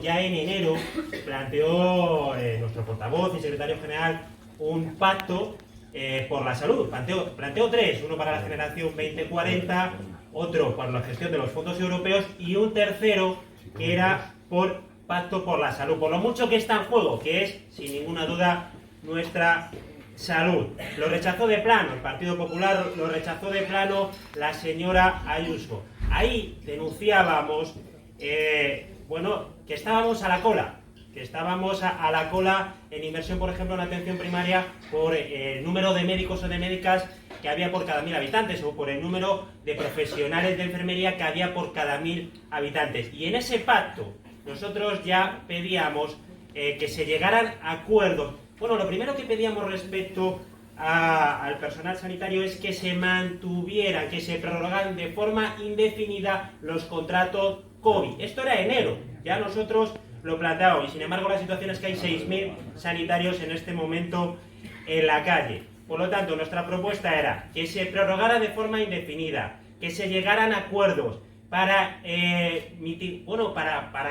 Ya en enero planteó nuestro portavoz y secretario general un pacto por la salud. Planteó tres: uno para la generación 2040, otro para la gestión de los fondos europeos y un tercero que era por pacto por la salud, por lo mucho que está en juego, que es, sin ninguna duda, nuestra salud. Lo rechazó de plano el Partido Popular, lo rechazó de plano la señora Ayuso. Ahí denunciábamos que estábamos a la cola, en inversión, por ejemplo, en atención primaria, por el número de médicos o de médicas que había por cada 1000 habitantes, o por el número de profesionales de enfermería que había por cada 1000 habitantes. Y en ese pacto nosotros ya pedíamos que se llegaran a acuerdos. Bueno, lo primero que pedíamos respecto al personal sanitario es que se mantuvieran, que se prorrogaran de forma indefinida los contratos COVID. Esto era enero, ya nosotros lo planteábamos, y sin embargo la situación es que hay 6000 sanitarios en este momento en la calle. Por lo tanto, nuestra propuesta era que se prorrogara de forma indefinida, que se llegaran a acuerdos para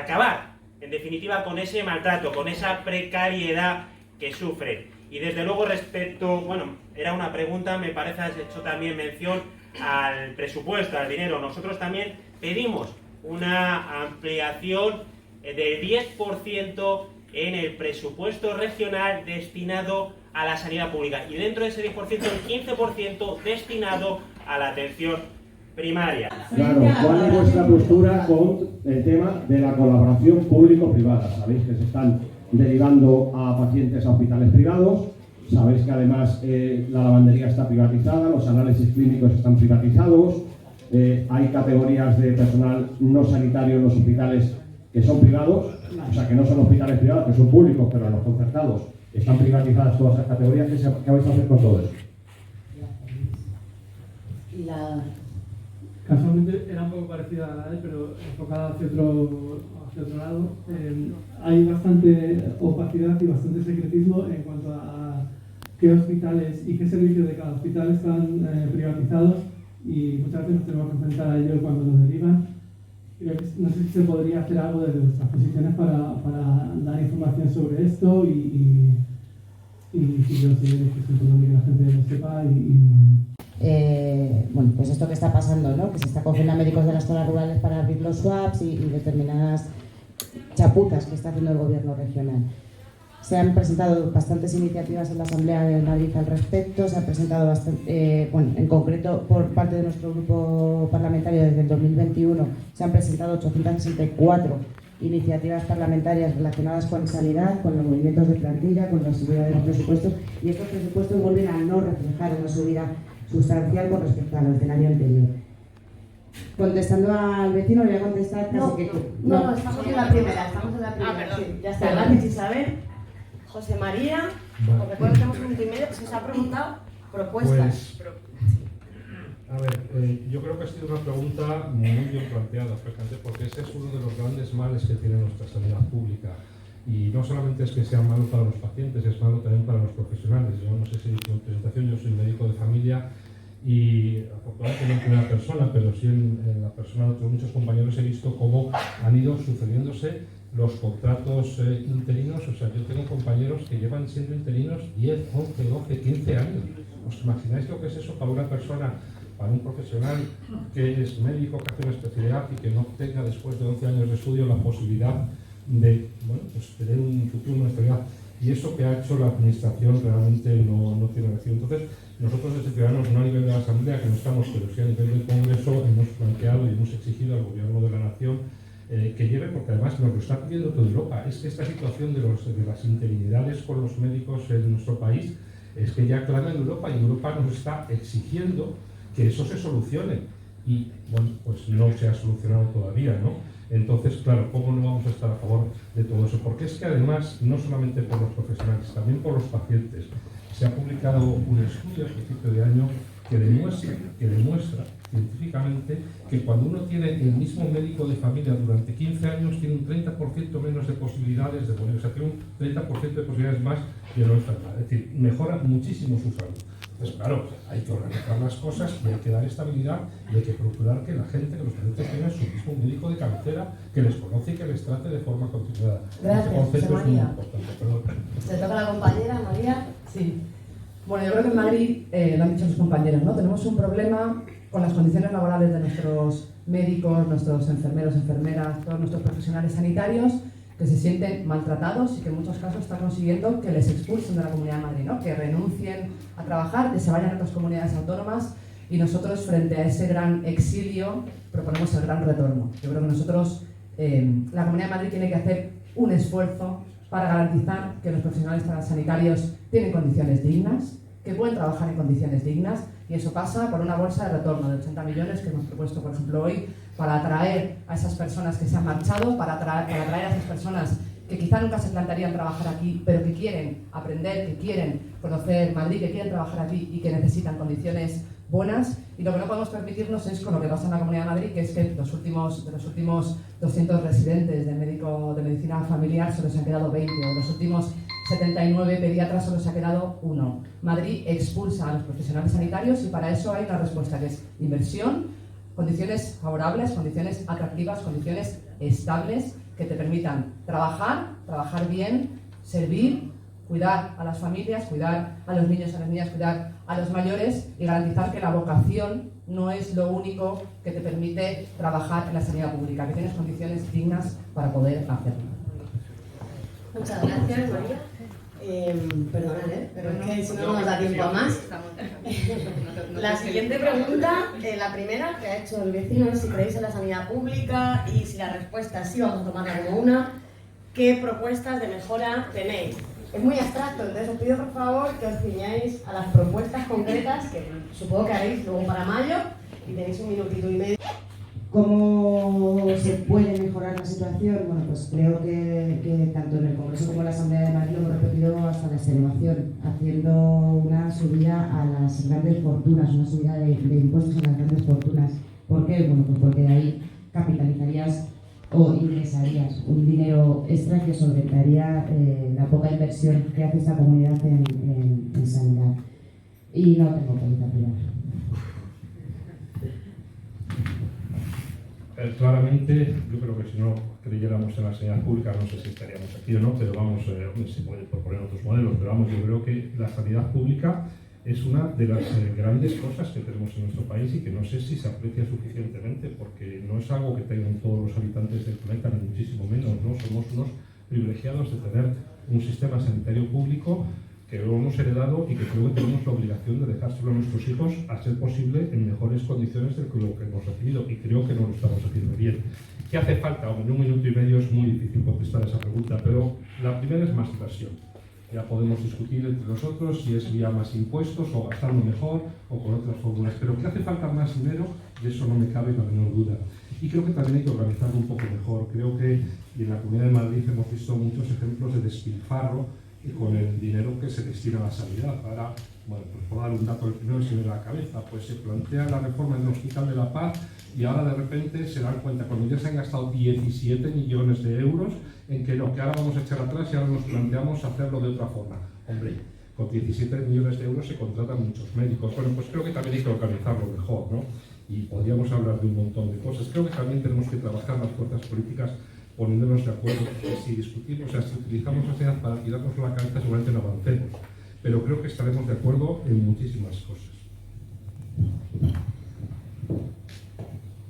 acabar, en definitiva, con ese maltrato, con esa precariedad que sufren. Y desde luego era una pregunta, me parece, has hecho también mención al presupuesto, al dinero. Nosotros también pedimos una ampliación del 10% en el presupuesto regional destinado a la sanidad pública, y dentro de ese 10%, el 15% destinado a la atención primaria. Claro, ¿cuál es vuestra postura con el tema de la colaboración público-privada? Sabéis que se están derivando a pacientes a hospitales privados, sabéis que además la lavandería está privatizada, los análisis clínicos están privatizados, hay categorías de personal no sanitario en los hospitales que son privados, o sea que no son hospitales privados, que son públicos, pero en los concertados están privatizadas todas esas categorías. ¿Qué vais a hacer con todo eso? Casualmente era un poco parecida a la de él, pero enfocada hacia otro lado. Hay bastante opacidad y bastante secretismo en cuanto a qué hospitales y qué servicios de cada hospital están privatizados, y muchas veces nos tenemos que enfrentar a ello cuando nos derivan. No sé si se podría hacer algo desde nuestras posiciones para dar información sobre esto y yo sé que es importante que la gente lo sepa pues esto que está pasando, ¿no? Que se está cogiendo a médicos de las zonas rurales para abrir los swaps y determinadas chaputas que está haciendo el gobierno regional. Se han presentado bastantes iniciativas en la Asamblea de Madrid al respecto, se han presentado en concreto por parte de nuestro grupo parlamentario desde el 2021 se han presentado 864 iniciativas parlamentarias relacionadas con sanidad, con los movimientos de plantilla, con la subida de los presupuestos, y estos presupuestos vuelven a no reflejar una subida sustancial con respecto a los del año anterior. Contestando al vecino, le voy a contestar casi que... No, estamos en la primera, sí, ya está. Gracias, Isabel. José María, os recuerdo que tenemos un minuto y medio. Se os ha preguntado propuestas. Yo creo que ha sido una pregunta muy bien planteada, porque ese es uno de los grandes males que tiene nuestra sanidad pública. Y no solamente es que sea malo para los pacientes, es malo también para los profesionales. Yo no sé si en mi presentación, yo soy médico de familia y afortunadamente no en primera persona, pero sí en la persona de otros muchos compañeros he visto cómo han ido sucediéndose los contratos interinos. O sea, yo tengo compañeros que llevan siendo interinos 10, 11, 12, 15 años. ¿Os imagináis lo que es eso para una persona, para un profesional que es médico, que hace una especialidad y que no tenga después de 11 años de estudio la posibilidad de tener un futuro, una estabilidad? Y eso que ha hecho la administración realmente no tiene reacción. Entonces, nosotros desde Ciudadanos, no a nivel de la Asamblea, que no estamos, pero sí a nivel del Congreso, hemos planteado y hemos exigido al Gobierno de la Nación que lleve, porque además nos lo está pidiendo toda Europa. Es que esta situación de las interinidades con los médicos en nuestro país es que ya clama en Europa, y Europa nos está exigiendo que eso se solucione. Y pues no se ha solucionado todavía, ¿no? Entonces, claro, ¿cómo no vamos a estar a favor de todo eso? Porque es que además, no solamente por los profesionales, también por los pacientes. Se ha publicado un estudio a principio de año que demuestra científicamente que cuando uno tiene el mismo médico de familia durante 15 años, tiene un 30% menos de posibilidades de morir, o sea, tiene un 30% de posibilidades más de no enfermar. Es decir, mejora muchísimo su salud. Entonces, claro, hay que organizar las cosas y hay que dar estabilidad y hay que procurar que la gente, que los pacientes tengan su mismo médico de cabecera que les conoce y que les trate de forma continuada. Gracias, Este concepto José es muy María. importante. Perdón. Se toca a la compañera, María. Sí. Bueno, yo creo que en Madrid, lo han dicho sus compañeros, ¿no? Tenemos un problema con las condiciones laborales de nuestros médicos, nuestros enfermeros, enfermeras, todos nuestros profesionales sanitarios, que se sienten maltratados y que en muchos casos están consiguiendo que les expulsen de la Comunidad de Madrid, ¿no? Que renuncien a trabajar, que se vayan a otras comunidades autónomas, y nosotros, frente a ese gran exilio, proponemos el gran retorno. Yo creo que nosotros, la Comunidad de Madrid tiene que hacer un esfuerzo para garantizar que los profesionales sanitarios tienen condiciones dignas, que pueden trabajar en condiciones dignas, y eso pasa por una bolsa de retorno de 80 millones que hemos propuesto, por ejemplo, hoy, para atraer a esas personas que se han marchado, para atraer a esas personas que quizá nunca se plantearían trabajar aquí, pero que quieren aprender, que quieren conocer Madrid, que quieren trabajar aquí y que necesitan condiciones buenas. Y lo que no podemos permitirnos es con lo que pasa en la Comunidad de Madrid, que es que de los últimos 200 residentes de medicina familiar solo se han quedado 20, o de los últimos 79 pediatras solo se ha quedado 1. Madrid expulsa a los profesionales sanitarios y para eso hay una respuesta que es inversión, condiciones favorables, condiciones atractivas, condiciones estables que te permitan trabajar bien, servir, cuidar a las familias, cuidar a los niños, a las niñas, cuidar a los mayores y garantizar que la vocación no es lo único que te permite trabajar en la sanidad pública, que tienes condiciones dignas para poder hacerlo. Muchas gracias, María. Perdonad, pero es que si no nos da tiempo a más. La siguiente pregunta, la primera que ha hecho el vecino, es si creéis en la sanidad pública, y si la respuesta es sí, vamos a tomarla como una. ¿Qué propuestas de mejora tenéis? Es muy abstracto, entonces os pido por favor que os ciñáis a las propuestas concretas, que supongo que haréis luego para mayo, y tenéis un minutito y medio. ¿Cómo se puede mejorar la situación? Bueno, pues creo que tanto en el Congreso como en la Asamblea de Madrid lo hemos repetido hasta la extenuación, haciendo una subida a las grandes fortunas, una subida de impuestos a las grandes fortunas. ¿Por qué? Bueno, pues porque ahí capitalizarías o ingresarías un dinero extra que solventaría la poca inversión que hace esta comunidad en sanidad. Y no tengo póliza privada. Claramente, yo creo que si no creyéramos en la sanidad pública, no sé si estaríamos aquí o no, pero vamos, se puede proponer otros modelos, pero vamos, yo creo que la sanidad pública es una de las grandes cosas que tenemos en nuestro país y que no sé si se aprecia suficientemente, porque no es algo que tengan todos los habitantes del planeta, ni muchísimo menos, ¿no? Somos unos privilegiados de tener un sistema sanitario público que lo hemos heredado y que creo que tenemos la obligación de dejárselo a nuestros hijos, a ser posible, en mejores condiciones de lo que hemos recibido, y creo que no lo estamos haciendo bien. ¿Qué hace falta? En un minuto y medio es muy difícil contestar esa pregunta, pero la primera es más inversión. Ya podemos discutir entre nosotros si es vía más impuestos o gastando mejor o con otras fórmulas, pero que hace falta más dinero, de eso no me cabe la menor duda. Y creo que también hay que organizarlo un poco mejor. Creo que y en la Comunidad de Madrid hemos visto muchos ejemplos de despilfarro con el dinero que se destina a la sanidad. Ahora, bueno, pues por dar un dato el primero se me da la cabeza, pues se plantea la reforma del Hospital de la Paz y ahora de repente se dan cuenta, cuando ya se han gastado 17 millones de euros, en que no, que ahora vamos a echar atrás y ahora nos planteamos hacerlo de otra forma. Hombre, con 17 millones de euros se contratan muchos médicos. Bueno, pues creo que también hay que organizarlo mejor, ¿no? Y podríamos hablar de un montón de cosas. Creo que también tenemos que trabajar las fuerzas políticas poniéndonos de acuerdo, porque si discutimos, o sea, si utilizamos la sanidad para tirarnos la cabeza, seguramente no avancemos. Pero creo que estaremos de acuerdo en muchísimas cosas.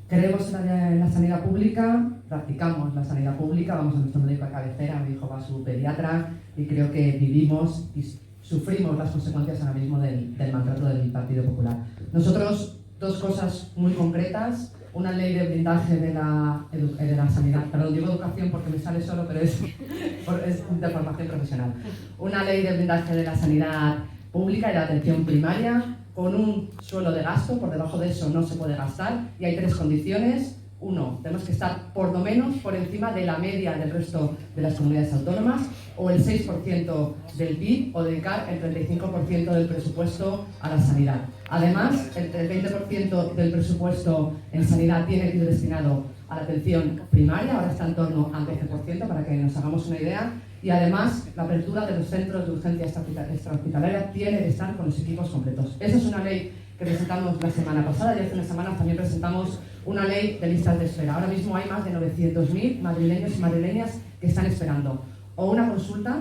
Creemos en la sanidad pública, practicamos la sanidad pública, vamos a nuestro médico de cabecera, mi hijo va a su pediatra, y creo que vivimos y sufrimos las consecuencias ahora mismo del maltrato del Partido Popular. Nosotros, dos cosas muy concretas: una ley de blindaje de la sanidad, perdón, digo educación porque me sale solo, pero es de formación profesional. Una ley de blindaje de la sanidad pública y de la atención primaria, con un suelo de gasto, por debajo de eso no se puede gastar, y hay tres condiciones. Uno, tenemos que estar por lo menos por encima de la media del resto de las comunidades autónomas, o el 6% del PIB, o dedicar el 35% del presupuesto a la sanidad. Además, el 20% del presupuesto en sanidad tiene que ir destinado a la atención primaria, ahora está en torno al 12%, para que nos hagamos una idea, y además la apertura de los centros de urgencia extrahospitalaria tiene que estar con los equipos completos. Esa es una ley que presentamos la semana pasada y hace unas semanas también presentamos una ley de listas de espera. Ahora mismo hay más de 900.000 madrileños y madrileñas que están esperando o una consulta,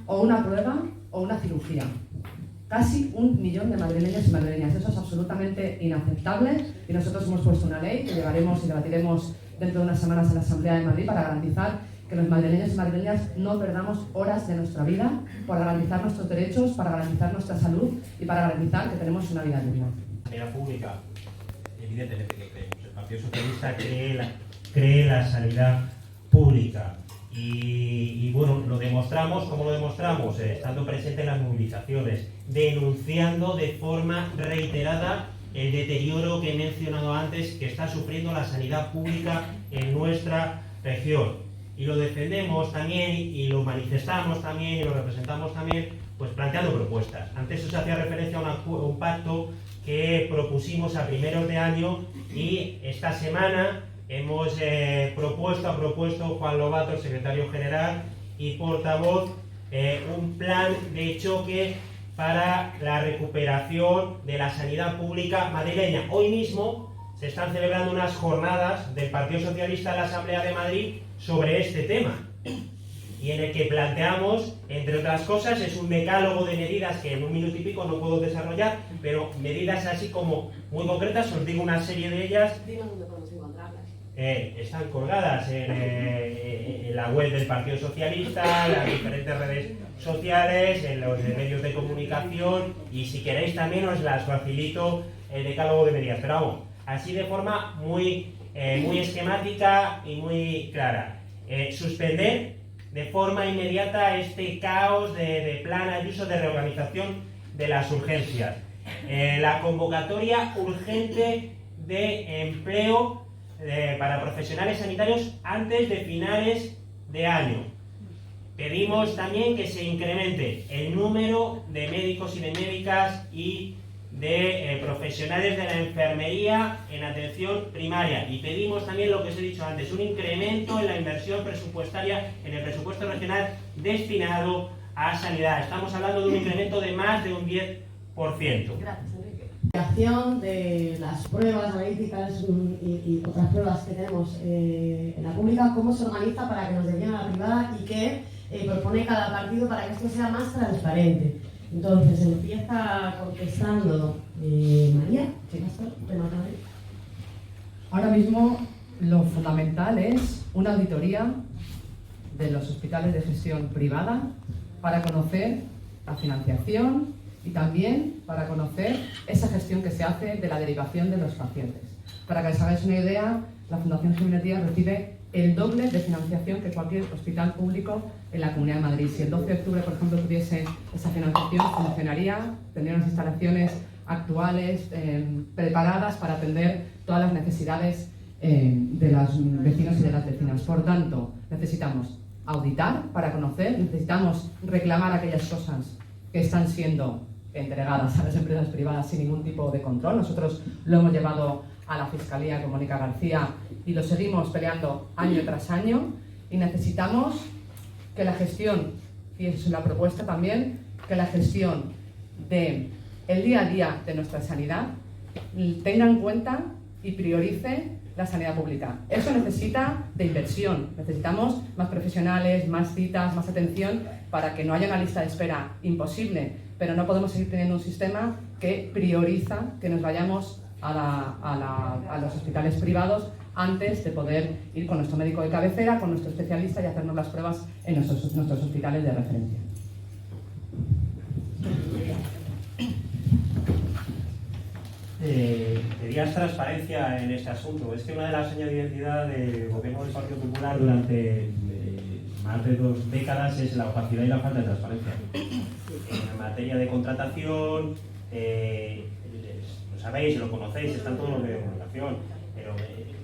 o una prueba, o una cirugía. Casi 1 millón de madrileños y madrileñas. Eso es absolutamente inaceptable y nosotros hemos puesto una ley que llevaremos y debatiremos dentro de unas semanas en la Asamblea de Madrid para garantizar que los madrileños y madrileñas no perdamos horas de nuestra vida, para garantizar nuestros derechos, para garantizar nuestra salud y para garantizar que tenemos una vida digna. Sanidad pública, evidentemente que creemos. El Partido Socialista cree la sanidad pública. Y bueno, lo demostramos, ¿cómo lo demostramos? Estando presente en las movilizaciones, denunciando de forma reiterada el deterioro que he mencionado antes que está sufriendo la sanidad pública en nuestra región. Y lo defendemos también, y lo manifestamos también, y lo representamos también, pues planteando propuestas. Antes os hacía referencia a un pacto que propusimos a primeros de año, y esta semana hemos propuesto Juan Lobato, el secretario general y portavoz, un plan de choque para la recuperación de la sanidad pública madrileña. Hoy mismo se están celebrando unas jornadas del Partido Socialista en la Asamblea de Madrid sobre este tema, y en el que planteamos, entre otras cosas, es un decálogo de medidas que en 1 minuto y pico no puedo desarrollar, pero medidas así como muy concretas. Os digo una serie de ellas. Dinos dónde podemos encontrarlas. Están colgadas en la web del Partido Socialista, en las diferentes redes sociales, en los medios de comunicación, y si queréis también os las facilito el decálogo de medidas. Pero vamos, así de forma muy esquemática y muy clara. Suspender de forma inmediata este caos de plan Ayuso de reorganización de las urgencias. La convocatoria urgente de empleo para profesionales sanitarios antes de finales de año. Pedimos también que se incremente el número de médicos y de médicas y de profesionales de la enfermería en atención primaria, y pedimos también lo que os he dicho antes, un incremento en la inversión presupuestaria en el presupuesto regional destinado a sanidad. Estamos hablando de un incremento de más de un 10%. Gracias, Enrique. La aplicación de las pruebas analíticas y otras pruebas que tenemos en la pública, ¿cómo se organiza para que nos lleguen a la privada y qué propone cada partido para que esto sea más transparente? Entonces, empieza contestando María. Ahora mismo lo fundamental es una auditoría de los hospitales de gestión privada para conocer la financiación y también para conocer esa gestión que se hace de la derivación de los pacientes. Para que os hagáis una idea, la Fundación Jiménez Díaz recibe el doble de financiación que cualquier hospital público en la Comunidad de Madrid. Si el 12 de octubre, por ejemplo, tuviese esa financiación, funcionaría, tendría unas instalaciones actuales, preparadas para atender todas las necesidades de los vecinos y de las vecinas. Por tanto, necesitamos auditar para conocer, necesitamos reclamar aquellas cosas que están siendo entregadas a las empresas privadas sin ningún tipo de control. Nosotros lo hemos llevado a la Fiscalía con Mónica García y lo seguimos peleando año tras año, y necesitamos que la gestión, y eso es la propuesta también, que la gestión del día a día de nuestra sanidad tenga en cuenta y priorice la sanidad pública. Eso necesita de inversión, necesitamos más profesionales, más citas, más atención para que no haya una lista de espera imposible, pero no podemos seguir teniendo un sistema que prioriza que nos vayamos a los hospitales privados antes de poder ir con nuestro médico de cabecera, con nuestro especialista y hacernos las pruebas en nuestros hospitales de referencia. Pedías transparencia en este asunto. Es que una de las señas de identidad del gobierno del Partido Popular durante más de 2 décadas es la opacidad y la falta de transparencia. En materia de contratación, lo sabéis, lo conocéis, está en todos los medios de comunicación, pero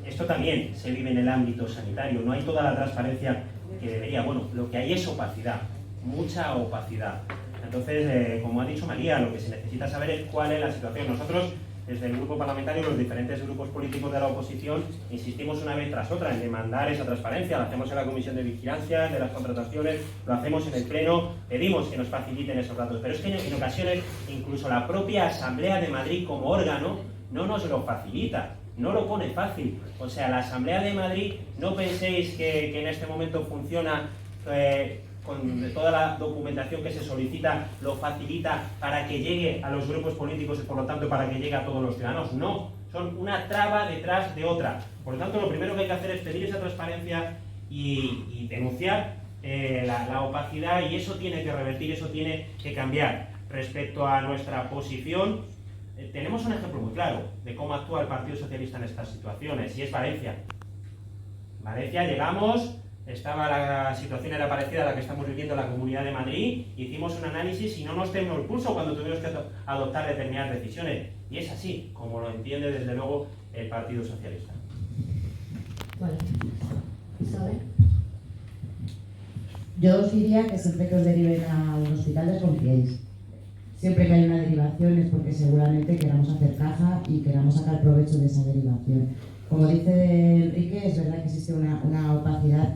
esto también se vive en el ámbito sanitario. No hay toda la transparencia que debería. Bueno, lo que hay es opacidad, mucha opacidad. Entonces, como ha dicho María, lo que se necesita saber es cuál es la situación. Nosotros desde el grupo parlamentario, los diferentes grupos políticos de la oposición, insistimos una vez tras otra en demandar esa transparencia. Lo hacemos en la Comisión de Vigilancia de las Contrataciones, lo hacemos en el Pleno, pedimos que nos faciliten esos datos. Pero es que en ocasiones incluso la propia Asamblea de Madrid como órgano no nos lo facilita, no lo pone fácil. O sea, la Asamblea de Madrid, no penséis que en este momento funciona con toda la documentación que se solicita, lo facilita para que llegue a los grupos políticos y por lo tanto para que llegue a todos los ciudadanos. No, son una traba detrás de otra. Por lo tanto, lo primero que hay que hacer es pedir esa transparencia y denunciar la opacidad, y eso tiene que revertir, eso tiene que cambiar. Respecto a nuestra posición, tenemos un ejemplo muy claro de cómo actúa el Partido Socialista en estas situaciones, y es Valencia. Valencia, llegamos, la situación era parecida a la que estamos viviendo en la Comunidad de Madrid, hicimos un análisis y no nos tembló el pulso cuando tuvimos que adoptar determinadas decisiones. Y es así, como lo entiende desde luego el Partido Socialista. Vale. ¿Isabel? Yo os diría que siempre que os deriven a un hospital desconfiéis. Siempre que hay una derivación es porque seguramente queramos hacer caja y queramos sacar provecho de esa derivación. Como dice Enrique, es verdad que existe una opacidad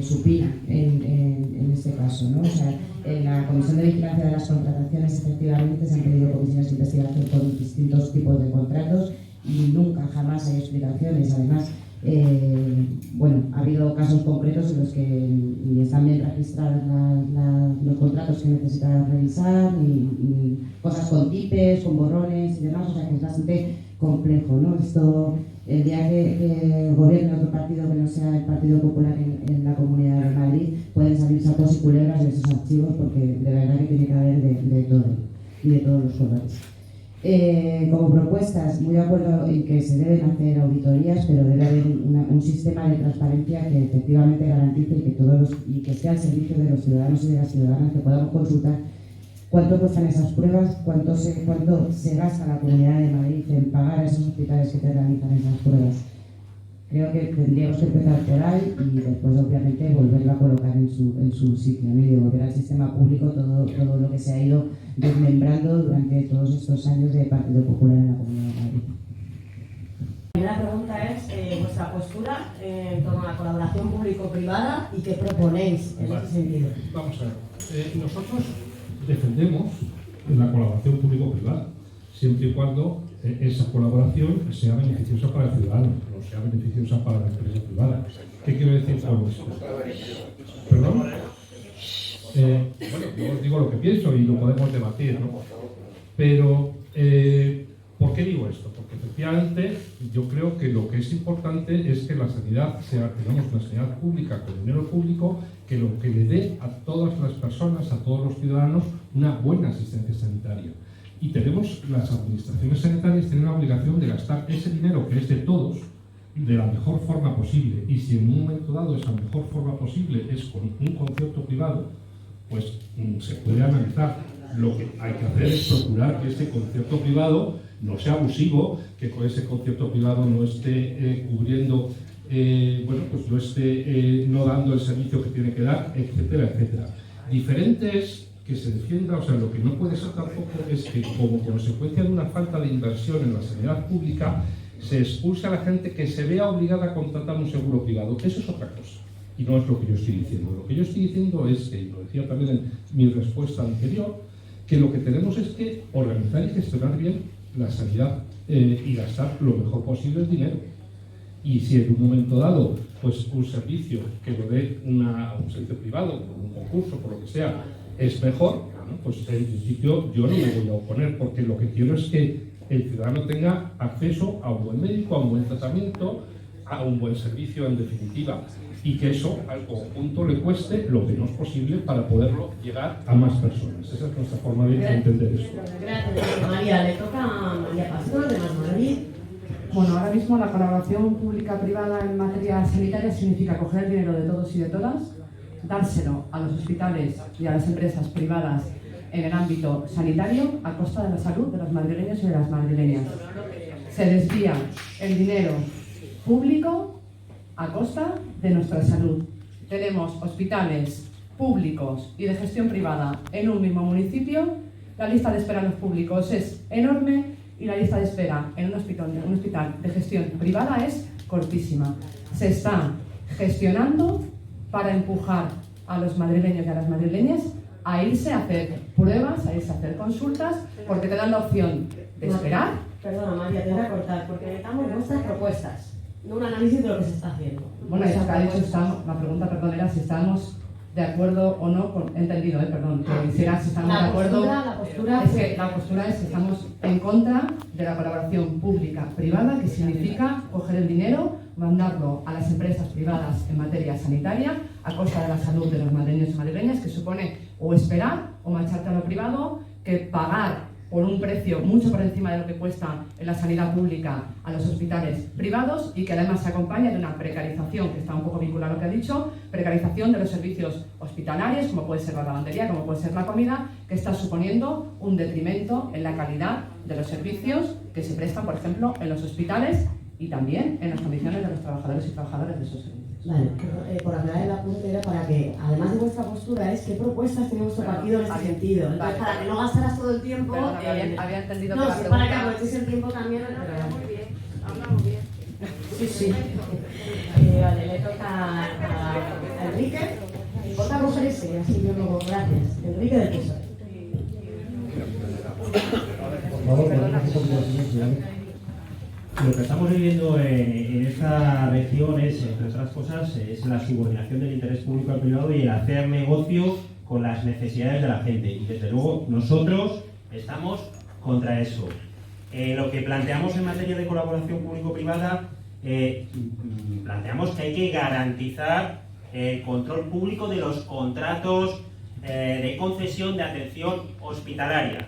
supina en este caso, ¿no? O sea, en la Comisión de Vigilancia de las Contrataciones efectivamente se han pedido comisiones de investigación con distintos tipos de contratos y nunca, jamás hay explicaciones. Además, bueno, ha habido casos concretos en los que ni están bien registrados los contratos que necesitan revisar, ni cosas con tipes, con borrones y demás, o sea que es bastante complejo, ¿no? Esto, el día que gobierne otro partido que no sea el Partido Popular en la Comunidad de Madrid, pueden salir sapos y culebras de esos archivos, porque de verdad que tiene que haber de todo y de todos los colores. Como propuestas, muy de acuerdo en que se deben hacer auditorías, pero debe haber un sistema de transparencia que efectivamente garantice y que esté al servicio de los ciudadanos y de las ciudadanas, que podamos consultar cuánto cuestan esas pruebas, cuánto se gasta la Comunidad de Madrid en pagar a esos hospitales que te realizan esas pruebas. Creo que tendríamos que empezar por ahí y después, obviamente, volverlo a colocar en su sitio, ¿no? Y devolver al sistema público todo lo que se ha ido desmembrando durante todos estos años de Partido Popular en la Comunidad de Madrid. La primera pregunta es vuestra postura en torno a la colaboración público-privada y qué proponéis en ese sentido. Vamos a ver. Nosotros defendemos la colaboración público-privada, siempre y cuando esa colaboración sea beneficiosa para el ciudadano, no sea beneficiosa para la empresa privada. ¿Qué quiero decir con esto? ¿Perdón? Bueno, yo os digo lo que pienso y lo podemos debatir, ¿no? Pero, ¿por qué digo esto? Porque efectivamente yo creo que lo que es importante es que la sanidad sea, digamos, una sanidad pública con dinero público, que lo que le dé a todas las personas, a todos los ciudadanos, una buena asistencia sanitaria. Y las administraciones sanitarias tienen la obligación de gastar ese dinero que es de todos de la mejor forma posible. Y si en un momento dado esa mejor forma posible es con un concierto privado, pues se puede analizar. Lo que hay que hacer es procurar que ese concierto privado no sea abusivo, que con ese concierto privado no esté cubriendo, bueno, pues no esté no dando el servicio que tiene que dar, etcétera, etcétera. Diferentes que se defienda, o sea, lo que no puede ser tampoco es que como consecuencia de una falta de inversión en la sanidad pública se expulse a la gente que se vea obligada a contratar un seguro privado. Eso es otra cosa y no es lo que yo estoy diciendo. Lo que yo estoy diciendo es que, y lo decía también en mi respuesta anterior, que lo que tenemos es que organizar y gestionar bien la sanidad y gastar lo mejor posible el dinero. Y si en un momento dado, pues un servicio que lo dé un servicio privado, por un concurso, por lo que sea, es mejor, bueno, pues en principio yo no me voy a oponer, porque lo que quiero es que el ciudadano tenga acceso a un buen médico, a un buen tratamiento, a un buen servicio en definitiva, y que eso al conjunto le cueste lo menos posible para poderlo llegar a más personas. Esa es nuestra forma de entender eso. Gracias, María. Le toca a María Pastor, de Más Madrid. Bueno, ahora mismo la colaboración pública-privada en materia sanitaria significa coger el dinero de todos y de todas, dárselo a los hospitales y a las empresas privadas en el ámbito sanitario a costa de la salud de los madrileños y de las madrileñas. Se desvía el dinero público a costa de nuestra salud. Tenemos hospitales públicos y de gestión privada en un mismo municipio. La lista de espera en los públicos es enorme y la lista de espera en un hospital de gestión privada es cortísima. Se está gestionando para empujar a los madrileños y a las madrileñas a irse a hacer pruebas, a irse a hacer consultas, porque te dan la opción de esperar. Perdona, María, te voy a cortar, porque necesitamos vuestras propuestas, no un análisis de lo que se está haciendo. Bueno, eso que ha dicho, la pregunta, perdón, era si estamos de acuerdo o no, he entendido, perdón, que hiciera si estamos de acuerdo. La postura es que estamos en contra de la colaboración pública-privada, que significa coger el dinero, mandarlo a las empresas privadas en materia sanitaria, a costa de la salud de los madrileños y madrileñas, que supone o esperar o marcharte a lo privado, que pagar por un precio mucho por encima de lo que cuesta en la sanidad pública a los hospitales privados, y que además se acompaña de una precarización, que está un poco vinculada a lo que ha dicho, precarización de los servicios hospitalarios, como puede ser la lavandería, como puede ser la comida, que está suponiendo un detrimento en la calidad de los servicios que se prestan, por ejemplo, en los hospitales y también en las condiciones de los trabajadores y trabajadoras de esos servicios. Vale, por aclarar el apunte era para que, además de vuestra postura, es qué propuestas tiene vuestro partido en este sentido. Entonces, para que no gastaras todo el tiempo... había entendido que no, la sí, pregunta... para que aprovechéis el tiempo también... Muy bien, habla muy bien. Sí. Vale, le toca a Enrique. Importa coger ese, así yo luego, gracias. Enrique del PSOE. Lo que estamos viviendo en esta región es, entre otras cosas, es la subordinación del interés público al privado y el hacer negocio con las necesidades de la gente. Y desde luego nosotros estamos contra eso. Lo que planteamos en materia de colaboración público-privada, planteamos que hay que garantizar el control público de los contratos de concesión de atención hospitalaria.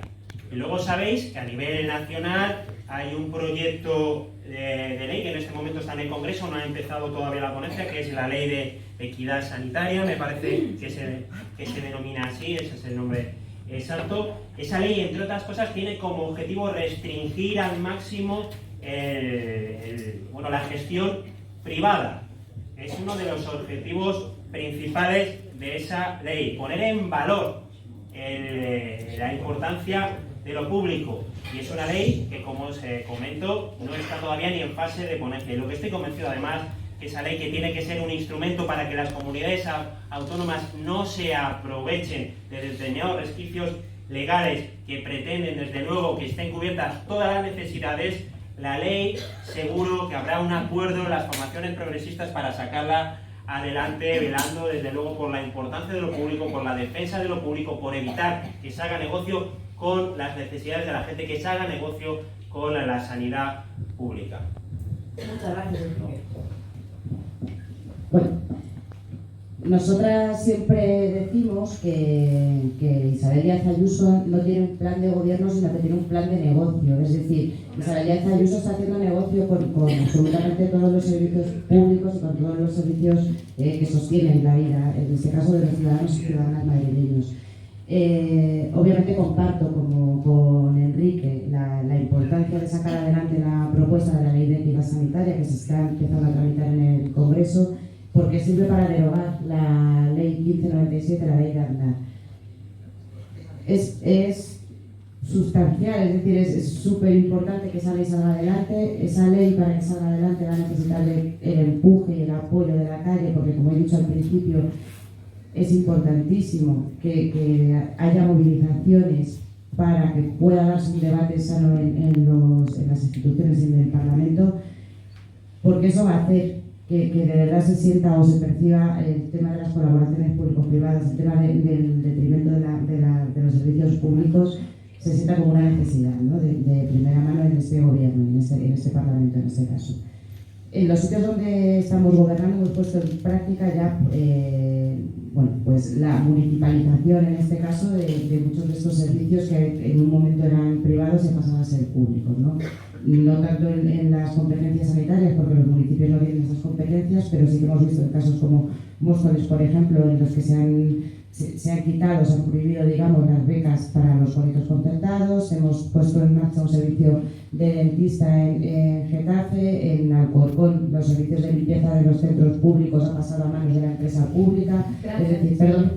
Y luego sabéis que a nivel nacional hay un proyecto de ley que en este momento está en el Congreso, no ha empezado todavía la ponencia, que es la Ley de Equidad Sanitaria, me parece que se denomina así, ese es el nombre exacto. Esa ley, entre otras cosas, tiene como objetivo restringir al máximo la gestión privada. Es uno de los objetivos principales de esa ley, poner en valor la importancia de lo público, y es una ley que, como os comento, no está todavía ni en fase de ponencia. Y lo que estoy convencido, además, que esa ley, que tiene que ser un instrumento para que las comunidades autónomas no se aprovechen de determinados resquicios legales que pretenden, desde luego, que estén cubiertas todas las necesidades, la ley seguro que habrá un acuerdo en las formaciones progresistas para sacarla adelante, velando desde luego por la importancia de lo público, por la defensa de lo público, por evitar que se haga negocio con las necesidades de la gente, que se haga negocio con la sanidad pública. Muchas gracias, Enrique. Bueno, nosotras siempre decimos que Isabel Díaz Ayuso no tiene un plan de gobierno, sino que tiene un plan de negocio. Es decir, Isabel Díaz Ayuso está haciendo negocio con absolutamente todos los servicios públicos y con todos los servicios que sostienen la vida, en este caso de los ciudadanos y ciudadanas madrileños. Obviamente comparto con Enrique la importancia de sacar adelante la propuesta de la Ley de Equidad Sanitaria que se está empezando a tramitar en el Congreso, porque sirve para derogar la Ley 1597, la Ley de Aznar. Es sustancial, es decir, es súper importante que esa ley salga adelante. Esa ley, para que salga adelante, va a necesitar el empuje y el apoyo de la calle, porque, como he dicho al principio, es importantísimo que haya movilizaciones para que pueda darse un debate sano en las instituciones y en el Parlamento, porque eso va a hacer que de verdad se sienta o se perciba el tema de las colaboraciones público-privadas, el tema del detrimento de los servicios públicos, se sienta como una necesidad, ¿no? de primera mano en este gobierno, en este Parlamento en este caso. En los sitios donde estamos gobernando hemos puesto en práctica ya pues la municipalización, en este caso, de muchos de estos servicios que en un momento eran privados y pasan a ser públicos, ¿no? No tanto en las competencias sanitarias, porque los municipios no tienen esas competencias, pero sí que hemos visto en casos como Móstoles, por ejemplo, en los que se han quitado, se han prohibido, digamos, las becas para los colegios concertados. Hemos puesto en marcha un servicio de dentista en Getafe, en Alcorcón los servicios de limpieza de los centros públicos han pasado a manos de la empresa pública. Gracias. Es decir, perdón.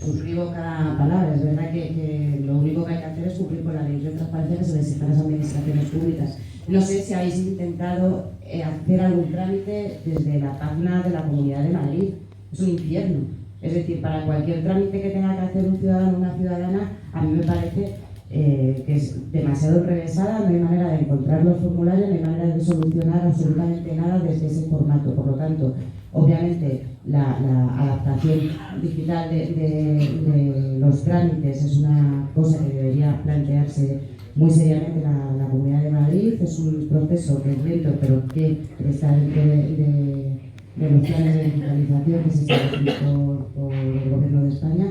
suscribo cada palabra. Es verdad que lo único que hay que hacer es cumplir con la ley de transparencia que se les exige a las administraciones públicas. No sé si habéis intentado hacer algún trámite desde la página de la Comunidad de Madrid. Es un infierno. Es decir, para cualquier trámite que tenga que hacer un ciudadano o una ciudadana, a mí me parece que es demasiado enrevesada, no hay manera de encontrar los formularios, no hay manera de solucionar absolutamente nada desde ese formato. Por lo tanto, obviamente, la adaptación digital de los trámites es una cosa que debería plantearse muy seriamente la Comunidad de Madrid. Es un proceso que es lento, pero que está dentro de los planes de digitalización que se establecen por el Gobierno de España.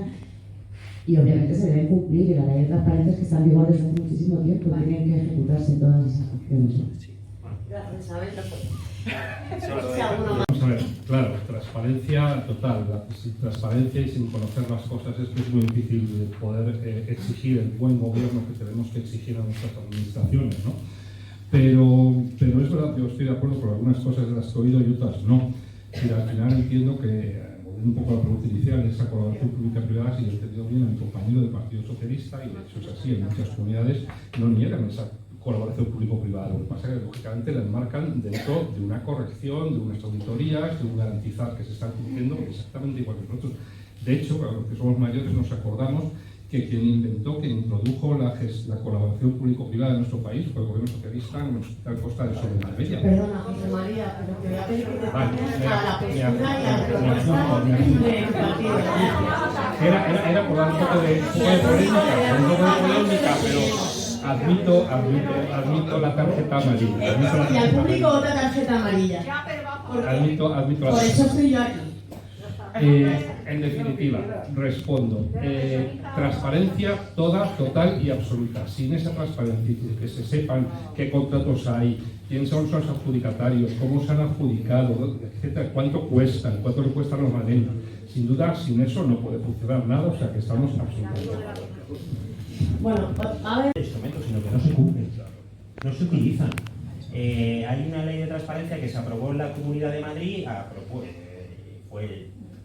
Y obviamente se deben cumplir, y la ley de transparencia es que está en vigor desde hace muchísimo tiempo y tienen que ejecutarse todas esas acciones. Gracias, Isabel. Vamos a ver, claro, transparencia total. Sin transparencia y sin conocer las cosas es que es muy difícil poder exigir el buen gobierno que tenemos que exigir a nuestras administraciones, ¿no? Pero es verdad, yo estoy de acuerdo con algunas cosas de las que he oído y otras no. Y al final entiendo que, volviendo un poco a la pregunta inicial, esa colaboración pública-privada, si he entendido bien a mi compañero del Partido Socialista, y de hecho es así, en muchas comunidades no niegan esa colaboración público-privada. Lo que pasa es que, lógicamente, la enmarcan dentro de una corrección, de unas auditorías, de un garantizar que se están cumpliendo exactamente igual que nosotros. De hecho, a los que somos mayores nos acordamos que quien inventó, quien introdujo la colaboración público-privada en nuestro país fue el gobierno socialista en el Hospital Costa del Sol de Marbella. Perdona, José María, pero te voy a pedir que te pongas a la postura y a la propuesta del partido. Era por dar un poco de polémica, pero admito la tarjeta amarilla. Y al público otra tarjeta amarilla. Admito la por eso estoy yo aquí. En definitiva, respondo. Transparencia toda, total y absoluta. Sin esa transparencia, que se sepan qué contratos hay, quiénes son los adjudicatarios, cómo se han adjudicado, etcétera, cuánto cuestan, cuánto le cuestan los maneros. Sin duda, sin eso no puede funcionar nada, o sea que estamos absolutamente de acuerdo. Bueno, a ver. Instrumentos, sino que no se cumplen, no se utilizan. Hay una ley de transparencia que se aprobó en la Comunidad de Madrid,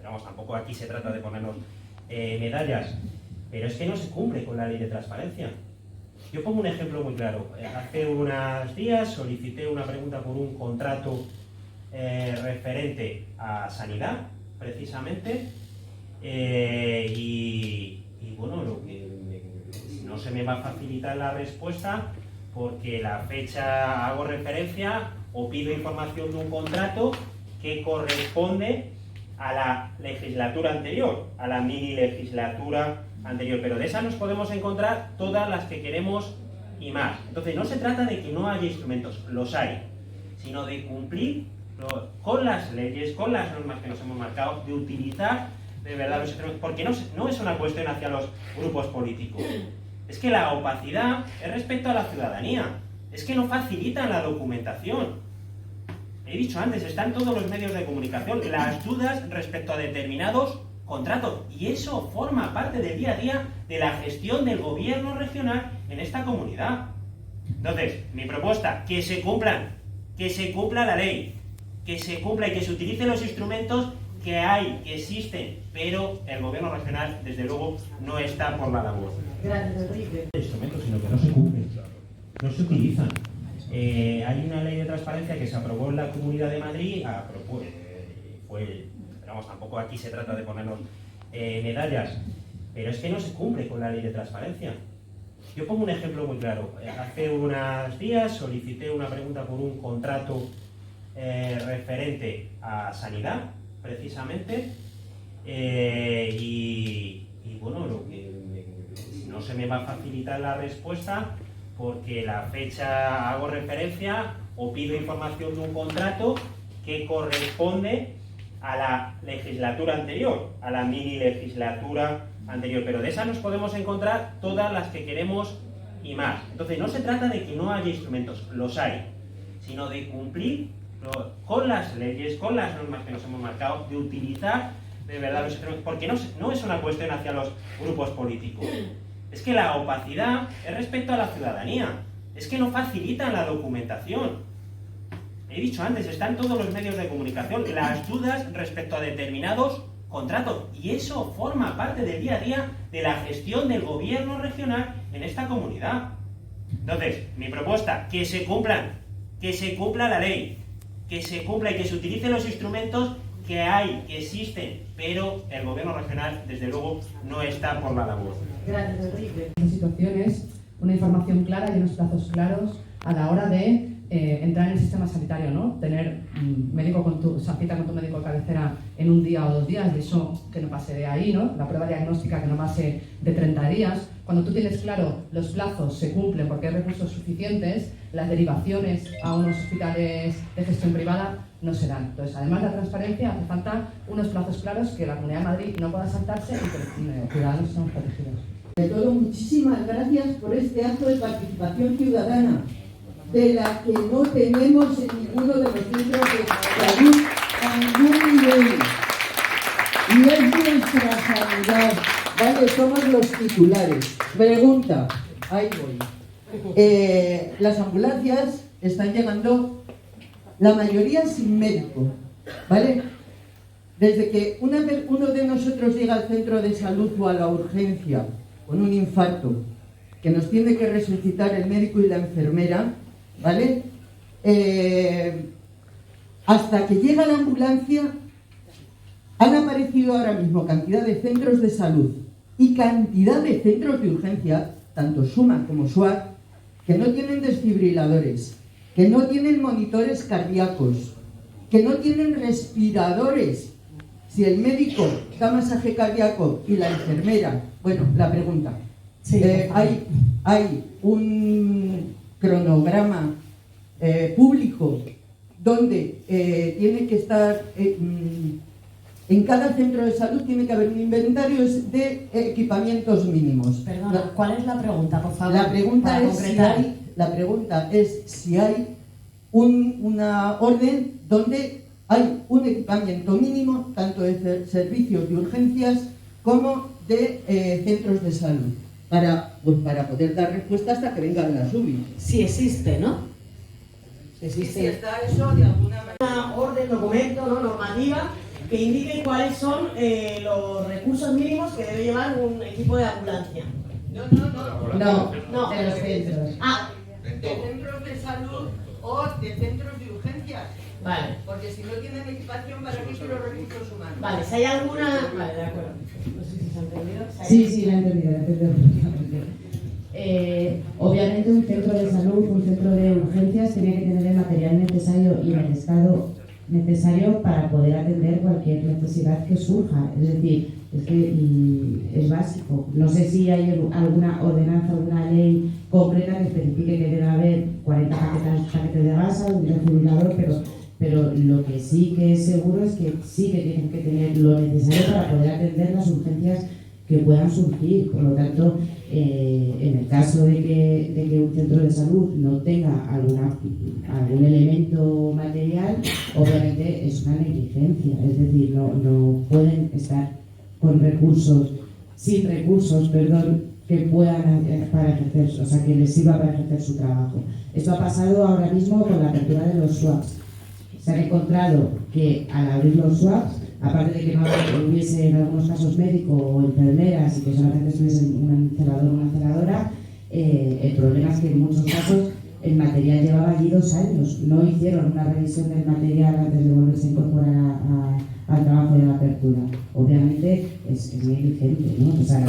vamos, tampoco aquí se trata de ponernos medallas, pero es que no se cumple con la ley de transparencia. Yo pongo un ejemplo muy claro. Hace unos días solicité una pregunta por un contrato referente a sanidad, precisamente, y bueno, no se me va a facilitar la respuesta porque la fecha hago referencia o pido información de un contrato que corresponde a la legislatura anterior, a la mini legislatura anterior, pero de esas nos podemos encontrar todas las que queremos y más. Entonces no se trata de que no haya instrumentos, los hay, sino de cumplir con las leyes, con las normas que nos hemos marcado, de utilizar de verdad los instrumentos, porque no es una cuestión hacia los grupos políticos, es que la opacidad es respecto a la ciudadanía, es que no facilitan la documentación. He dicho antes, están todos los medios de comunicación, las dudas respecto a determinados contratos, y eso forma parte del día a día de la gestión del gobierno regional en esta comunidad. Entonces, mi propuesta, que se cumpla la ley, que se cumpla y que se utilicen los instrumentos que hay, que existen, pero el gobierno regional, desde luego, no está por la labor. Gracias, Enrique. Instrumentos, sino que no se cumplen, no se utilizan. Hay una ley de transparencia que se aprobó en la Comunidad de Madrid, vamos, tampoco aquí se trata de ponernos medallas, pero es que no se cumple con la ley de transparencia. Yo pongo un ejemplo muy claro. Hace unos días solicité una pregunta por un contrato referente a sanidad, precisamente, y bueno, no se me va a facilitar la respuesta porque la fecha hago referencia o pido información de un contrato que corresponde a la legislatura anterior, a la mini legislatura anterior, pero de esas nos podemos encontrar todas las que queremos y más. Entonces no se trata de que no haya instrumentos, los hay, sino de cumplir con las leyes, con las normas que nos hemos marcado, de utilizar de verdad los instrumentos, porque no es una cuestión hacia los grupos políticos. Es que la opacidad es respecto a la ciudadanía, es que no facilitan la documentación. He dicho antes, están todos los medios de comunicación, las dudas respecto a determinados contrato. Y eso forma parte del día a día de la gestión del gobierno regional en esta comunidad. Entonces, mi propuesta, que se cumpla la ley, que se cumpla y que se utilicen los instrumentos que hay, que existen, pero el gobierno regional, desde luego, no está por la labor. Gracias, Enrique. En situaciones, una información clara y unos plazos claros a la hora de entrar en el sistema sanitario, ¿no? Tener cita con tu médico de cabecera en un día o 2 días, y eso que no pase de ahí, ¿no? La prueba diagnóstica que no pase de 30 días. Cuando tú tienes claro los plazos se cumplen porque hay recursos suficientes, las derivaciones a unos hospitales de gestión privada no se dan. Entonces, además de la transparencia, hace falta unos plazos claros que la Comunidad de Madrid no pueda saltarse y que los ciudadanos estamos protegidos. De todo, muchísimas gracias por este acto de participación ciudadana, de la que no tenemos en ninguno de los centros de salud a ningún nivel. Y es nuestra sanidad. Vale, somos los titulares. Pregunta, ahí voy. Las ambulancias están llegando, la mayoría sin médico, ¿vale? Desde que uno de nosotros llega al centro de salud o a la urgencia con un infarto, que nos tiene que resucitar el médico y la enfermera, ¿vale? Hasta que llega la ambulancia, han aparecido ahora mismo cantidad de centros de salud y cantidad de centros de urgencia, tanto SUMA como SUAC, que no tienen desfibriladores, que no tienen monitores cardíacos, que no tienen respiradores. Si el médico da masaje cardíaco y la enfermera, bueno, la pregunta, sí, hay un cronograma público donde tiene que estar, en cada centro de salud tiene que haber un inventario de equipamientos mínimos. Perdona, ¿cuál es la pregunta, por favor? La pregunta es si hay una orden donde hay un equipamiento mínimo, tanto de servicios de urgencias como de centros de salud, para poder dar respuesta hasta que vengan las UBI. Sí existe, ¿no? Existe. Si está eso de alguna manera. Una orden, documento, ¿no? Normativa que indique cuáles son los recursos mínimos que debe llevar un equipo de ambulancia. No, de los centros. De centros de salud o de centros de urgencias. Vale. Porque si no tienen equipación, ¿para qué quiero recursos humanos? Vale, si hay alguna... Vale, de acuerdo. No sé si se ha entendido. Sí, la he entendido perfectamente. Obviamente un centro de salud, un centro de urgencias tiene que tener el material necesario y el estado necesario para poder atender cualquier necesidad que surja. Es decir, es que es básico. No sé si hay alguna ordenanza, alguna ley concreta que especifique que debe haber 40 paquetes de gasa, un desfibrilador, pero lo que sí que es seguro es que sí que tienen que tener lo necesario para poder atender las urgencias que puedan surgir. Por lo tanto, en el caso de que un centro de salud no tenga algún elemento material, obviamente es una negligencia. Es decir, no pueden estar sin recursos, que puedan para ejercer, o sea, que les sirva para ejercer su trabajo. Esto ha pasado ahora mismo con la apertura de los SWAPs. Se han encontrado que al abrir los SWAPs, aparte de que no hubiese en algunos casos médico o enfermeras y que solamente estuviese un celador o una celadora, el problema es que en muchos casos el material llevaba allí 2 años. No hicieron una revisión del material antes de volverse a incorporar al trabajo de la apertura. Obviamente es negligente, ¿no? O sea,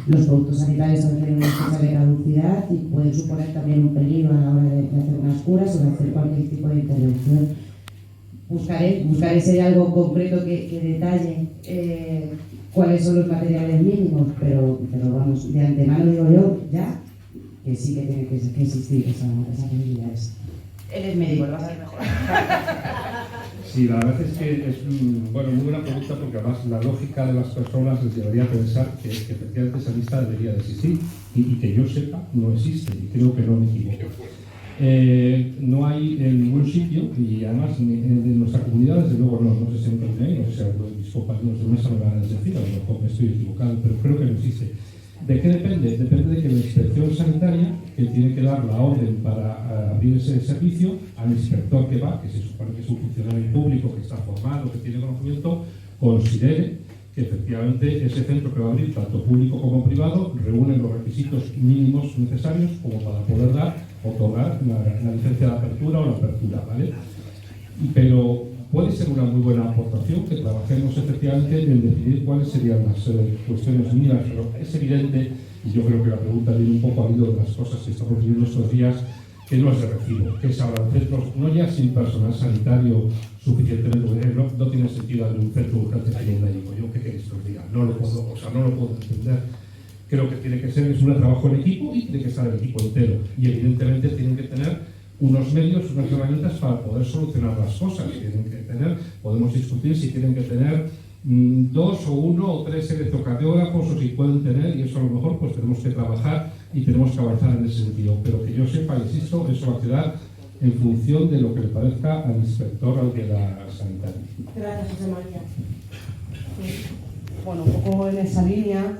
los productos sanitarios también tienen una fecha de caducidad y pueden suponer también un peligro a la hora de hacer unas curas o de hacer cualquier tipo de intervención. Buscaré si hay algo concreto que detalle cuáles son los materiales mínimos, pero vamos, de antemano digo yo ya que sí que tiene que existir esa posibilidad. Él es médico, lo vas a ver mejor. Sí, la verdad es que es muy buena pregunta, porque además la lógica de las personas les llevaría a pensar que efectivamente esa lista debería de existir y que yo sepa no existe, y creo que no me equivoco. No hay en ningún sitio, y además en nuestra comunidad desde luego no sé si en Comunidad, no sé si mis compañeros de mesa me van a decir, a lo mejor me estoy equivocado, pero creo que no existe. ¿De qué depende? Depende de que la inspección sanitaria, que tiene que dar la orden para abrir ese servicio, al inspector que va, que se supone que es un funcionario público que está formado, que tiene conocimiento, considere que efectivamente ese centro que va a abrir, tanto público como privado, reúne los requisitos mínimos necesarios como para poder otorgar la licencia de apertura o la apertura, ¿vale? Pero puede ser una muy buena aportación que trabajemos efectivamente en definir cuáles serían las cuestiones mínimas, pero es evidente, y yo creo que la pregunta viene un poco a hilo de las cosas que estamos viviendo estos días, que no es de recibo, que se abran centros, no ya sin personal sanitario suficientemente, no tiene sentido abrir un centro de urgencias sin un médico. Yo qué queréis que os diga, no lo puedo entender. Creo que tiene que ser un trabajo en equipo y tiene que estar el equipo entero. Y evidentemente tienen que tener unos medios, unas herramientas para poder solucionar las cosas. Podemos discutir si tienen que tener 2 o 1 o 3 electrocardiógrafos o si pueden tener, y eso a lo mejor pues tenemos que trabajar y tenemos que avanzar en ese sentido. Pero que yo sepa, insisto, eso va a quedar en función de lo que le parezca al inspector o al de la sanitaria. Gracias, José María. Bueno, un poco en esa línea,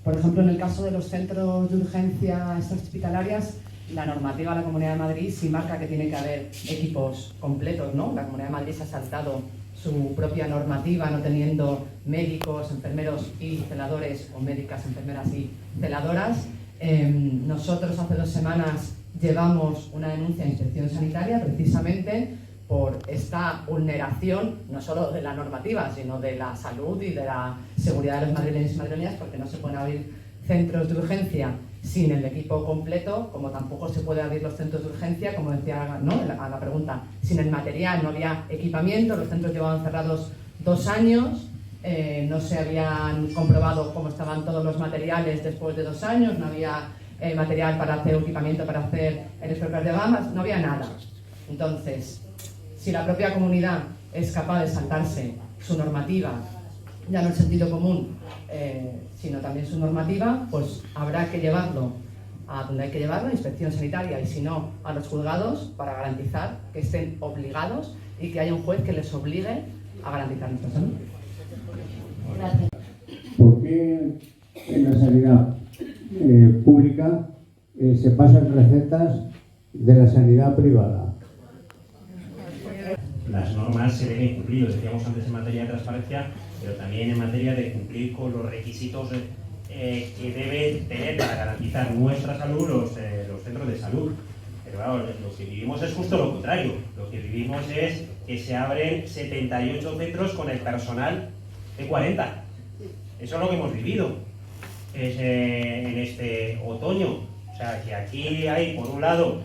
por ejemplo, en el caso de los centros de urgencia extrahospitalarias, la normativa de la Comunidad de Madrid sí marca que tiene que haber equipos completos, ¿no? La Comunidad de Madrid se ha saltado su propia normativa, no teniendo médicos, enfermeros y celadores, o médicas, enfermeras y celadoras. Nosotros hace 2 semanas llevamos una denuncia a Inspección Sanitaria precisamente por esta vulneración, no solo de la normativa, sino de la salud y de la seguridad de los madrileños y madrileñas, porque no se pueden abrir centros de urgencia sin el equipo completo, como tampoco se puede abrir los centros de urgencia, como decía, ¿no?, a la pregunta, sin el material. No había equipamiento, los centros llevaban cerrados 2 años, no se habían comprobado cómo estaban todos los materiales después de 2 años, no había material para hacer equipamiento, para hacer electrocardiogramas, no había nada. Entonces, si la propia comunidad es capaz de saltarse su normativa, ya no el sentido común, sino también su normativa, pues habrá que llevarlo a donde hay que llevarlo, a Inspección Sanitaria, y si no, a los juzgados, para garantizar que estén obligados y que haya un juez que les obligue a garantizar nuestra salud. Gracias. ¿Por qué en la sanidad pública se pasan recetas de la sanidad privada? Las normas se deben cumplir, lo decíamos antes en materia de transparencia, pero también en materia de cumplir con los requisitos que deben tener para garantizar nuestra salud los centros de salud. Pero claro, lo que vivimos es justo lo contrario. Lo que vivimos es que se abren 78 centros con el personal de 40. Eso es lo que hemos vivido en este otoño. O sea, que aquí hay, por un lado,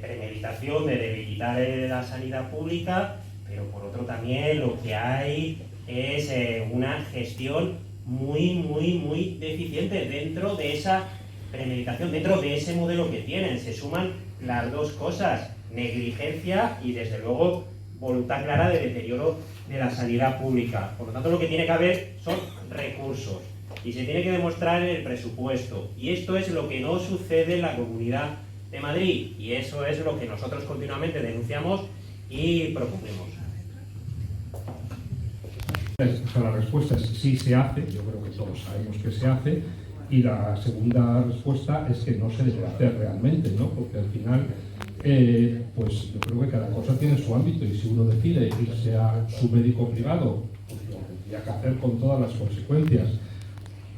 premeditación de debilitar la sanidad pública, pero por otro también lo que hay es una gestión muy deficiente dentro de esa premeditación, dentro de ese modelo que tienen. Se suman las dos cosas, negligencia y desde luego voluntad clara de deterioro de la sanidad pública. Por lo tanto, lo que tiene que haber son recursos y se tiene que demostrar en el presupuesto, y esto es lo que no sucede en la Comunidad de Madrid, y eso es lo que nosotros continuamente denunciamos y proponemos. O sea, la respuesta es sí se hace, yo creo que todos sabemos que se hace, y la segunda respuesta es que no se debe hacer realmente, ¿no? Porque al final, pues yo creo que cada cosa tiene su ámbito, y si uno decide irse a su médico privado, pues lo tendría que hacer con todas las consecuencias.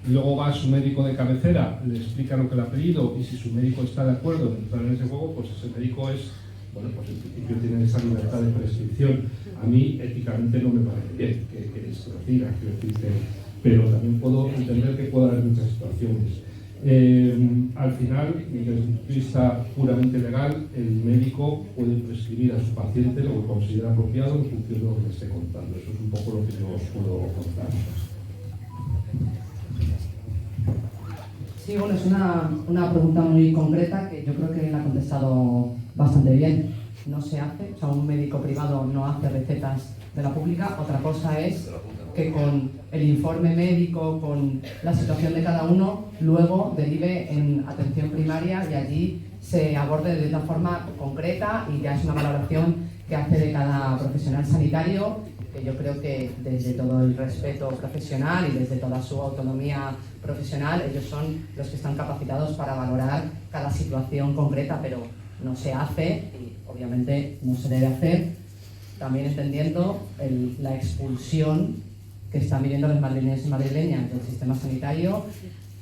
Luego va a su médico de cabecera, le explica lo que le ha pedido, y si su médico está de acuerdo en entrar en ese juego, pues ese médico es, bueno, pues en principio tiene esa libertad de prescripción. A mí éticamente no me parece bien que se lo diga, pero también puedo entender que puede haber muchas situaciones. Al final, desde un punto de vista puramente legal, el médico puede prescribir a su paciente lo que considera apropiado en función de lo que le esté contando. Eso es un poco lo que yo os puedo contar. Sí, bueno, es una pregunta muy concreta que yo creo que la ha contestado bastante bien. No se hace, o sea, un médico privado no hace recetas de la pública. Otra cosa es que con el informe médico, con la situación de cada uno, luego derive en atención primaria y allí se aborde de una forma concreta, y ya es una valoración que hace de cada profesional sanitario, que yo creo que desde todo el respeto profesional y desde toda su autonomía profesional, ellos son los que están capacitados para valorar cada situación concreta, pero no se hace y obviamente no se debe hacer. también entendiendo la expulsión que están viviendo los madrileños y madrileñas del sistema sanitario.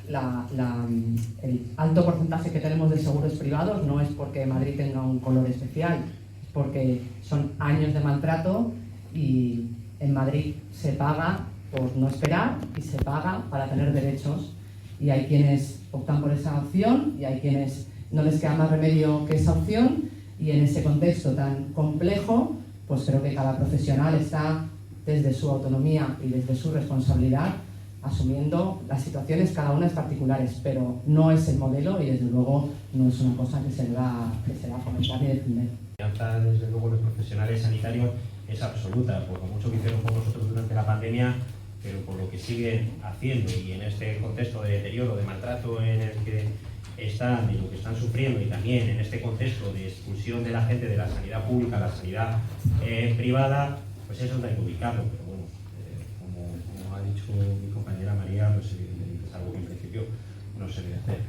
El alto porcentaje que tenemos de seguros privados no es porque Madrid tenga un color especial, es porque son años de maltrato y en Madrid se paga por no esperar y se paga para tener derechos, y hay quienes optan por esa opción y hay quienes no les queda más remedio que esa opción, y en ese contexto tan complejo pues creo que cada profesional está desde su autonomía y desde su responsabilidad asumiendo las situaciones, cada una es particulares, pero no es el modelo y desde luego no es una cosa que se va a fomentar ni defender. La confianza, desde luego, los profesionales sanitarios es absoluta, por lo mucho que hicieron con nosotros durante la pandemia, pero por lo que siguen haciendo, y en este contexto de deterioro, de maltrato en el que están y lo que están sufriendo, y también en este contexto de expulsión de la gente de la sanidad pública a la sanidad privada, pues eso no hay que ubicarlo, pero bueno, como ha dicho mi compañera María, pues es algo que en principio no se debe hacer.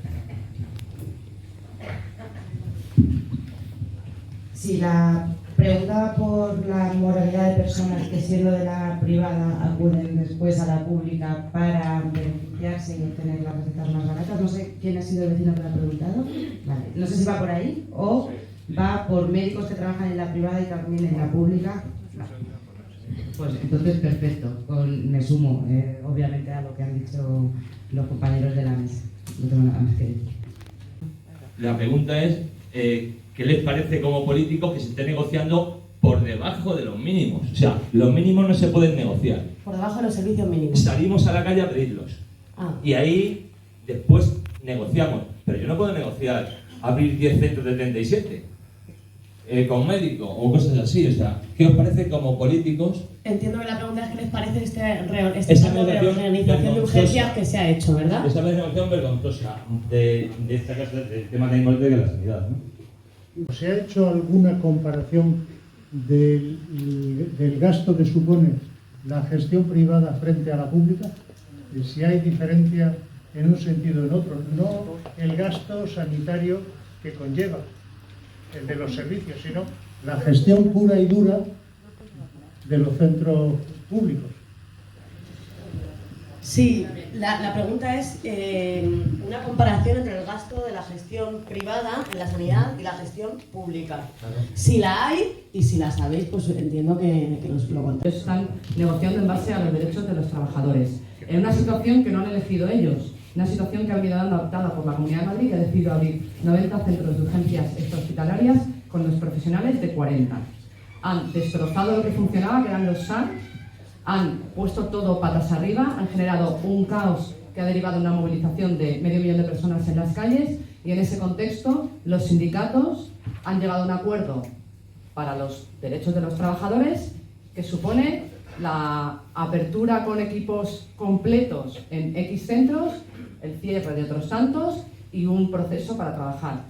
Si la pregunta por la moralidad de personas que siendo de la privada acuden después a la pública para beneficiarse y obtener las recetas más baratas, no sé quién ha sido el vecino que lo ha preguntado, vale. No sé si va por ahí o va por médicos que trabajan en la privada y también en la pública. Vale. Pues entonces perfecto, me sumo obviamente a lo que han dicho los compañeros de la mesa, no tengo nada más que decir. La pregunta es, ¿qué les parece como políticos que se esté negociando por debajo de los mínimos? O sea, los mínimos no se pueden negociar. Por debajo de los servicios mínimos. Salimos a la calle a pedirlos. Y ahí después negociamos. Pero yo no puedo negociar abrir 10 centros de 37 con médico o cosas así. O sea, ¿qué os parece como políticos? Entiendo que la pregunta es qué les parece este plan de reorganización de urgencias que se ha hecho, ¿verdad? Esa negociación vergonzosa de esta casa, del tema de la sanidad, ¿no? ¿Se ha hecho alguna comparación del gasto que supone la gestión privada frente a la pública? De si hay diferencia en un sentido o en otro, no el gasto sanitario que conlleva el de los servicios, sino la gestión pura y dura de los centros públicos. Sí, la pregunta es una comparación entre el gasto de la gestión privada en la sanidad y la gestión pública. Si la hay y si la sabéis, pues entiendo que nos lo contéis. Están negociando en base a los derechos de los trabajadores, en una situación que no han elegido ellos, una situación que ha venido adoptada por la Comunidad de Madrid, que ha decidido abrir 90 centros de urgencias extrahospitalarias con los profesionales de 40. Han destrozado lo que funcionaba, que eran los SAR, han puesto todo patas arriba, han generado un caos que ha derivado en una movilización de 500.000 de personas en las calles, y en ese contexto los sindicatos han llegado a un acuerdo para los derechos de los trabajadores que supone la apertura con equipos completos en X centros, el cierre de otros tantos y un proceso para trabajar.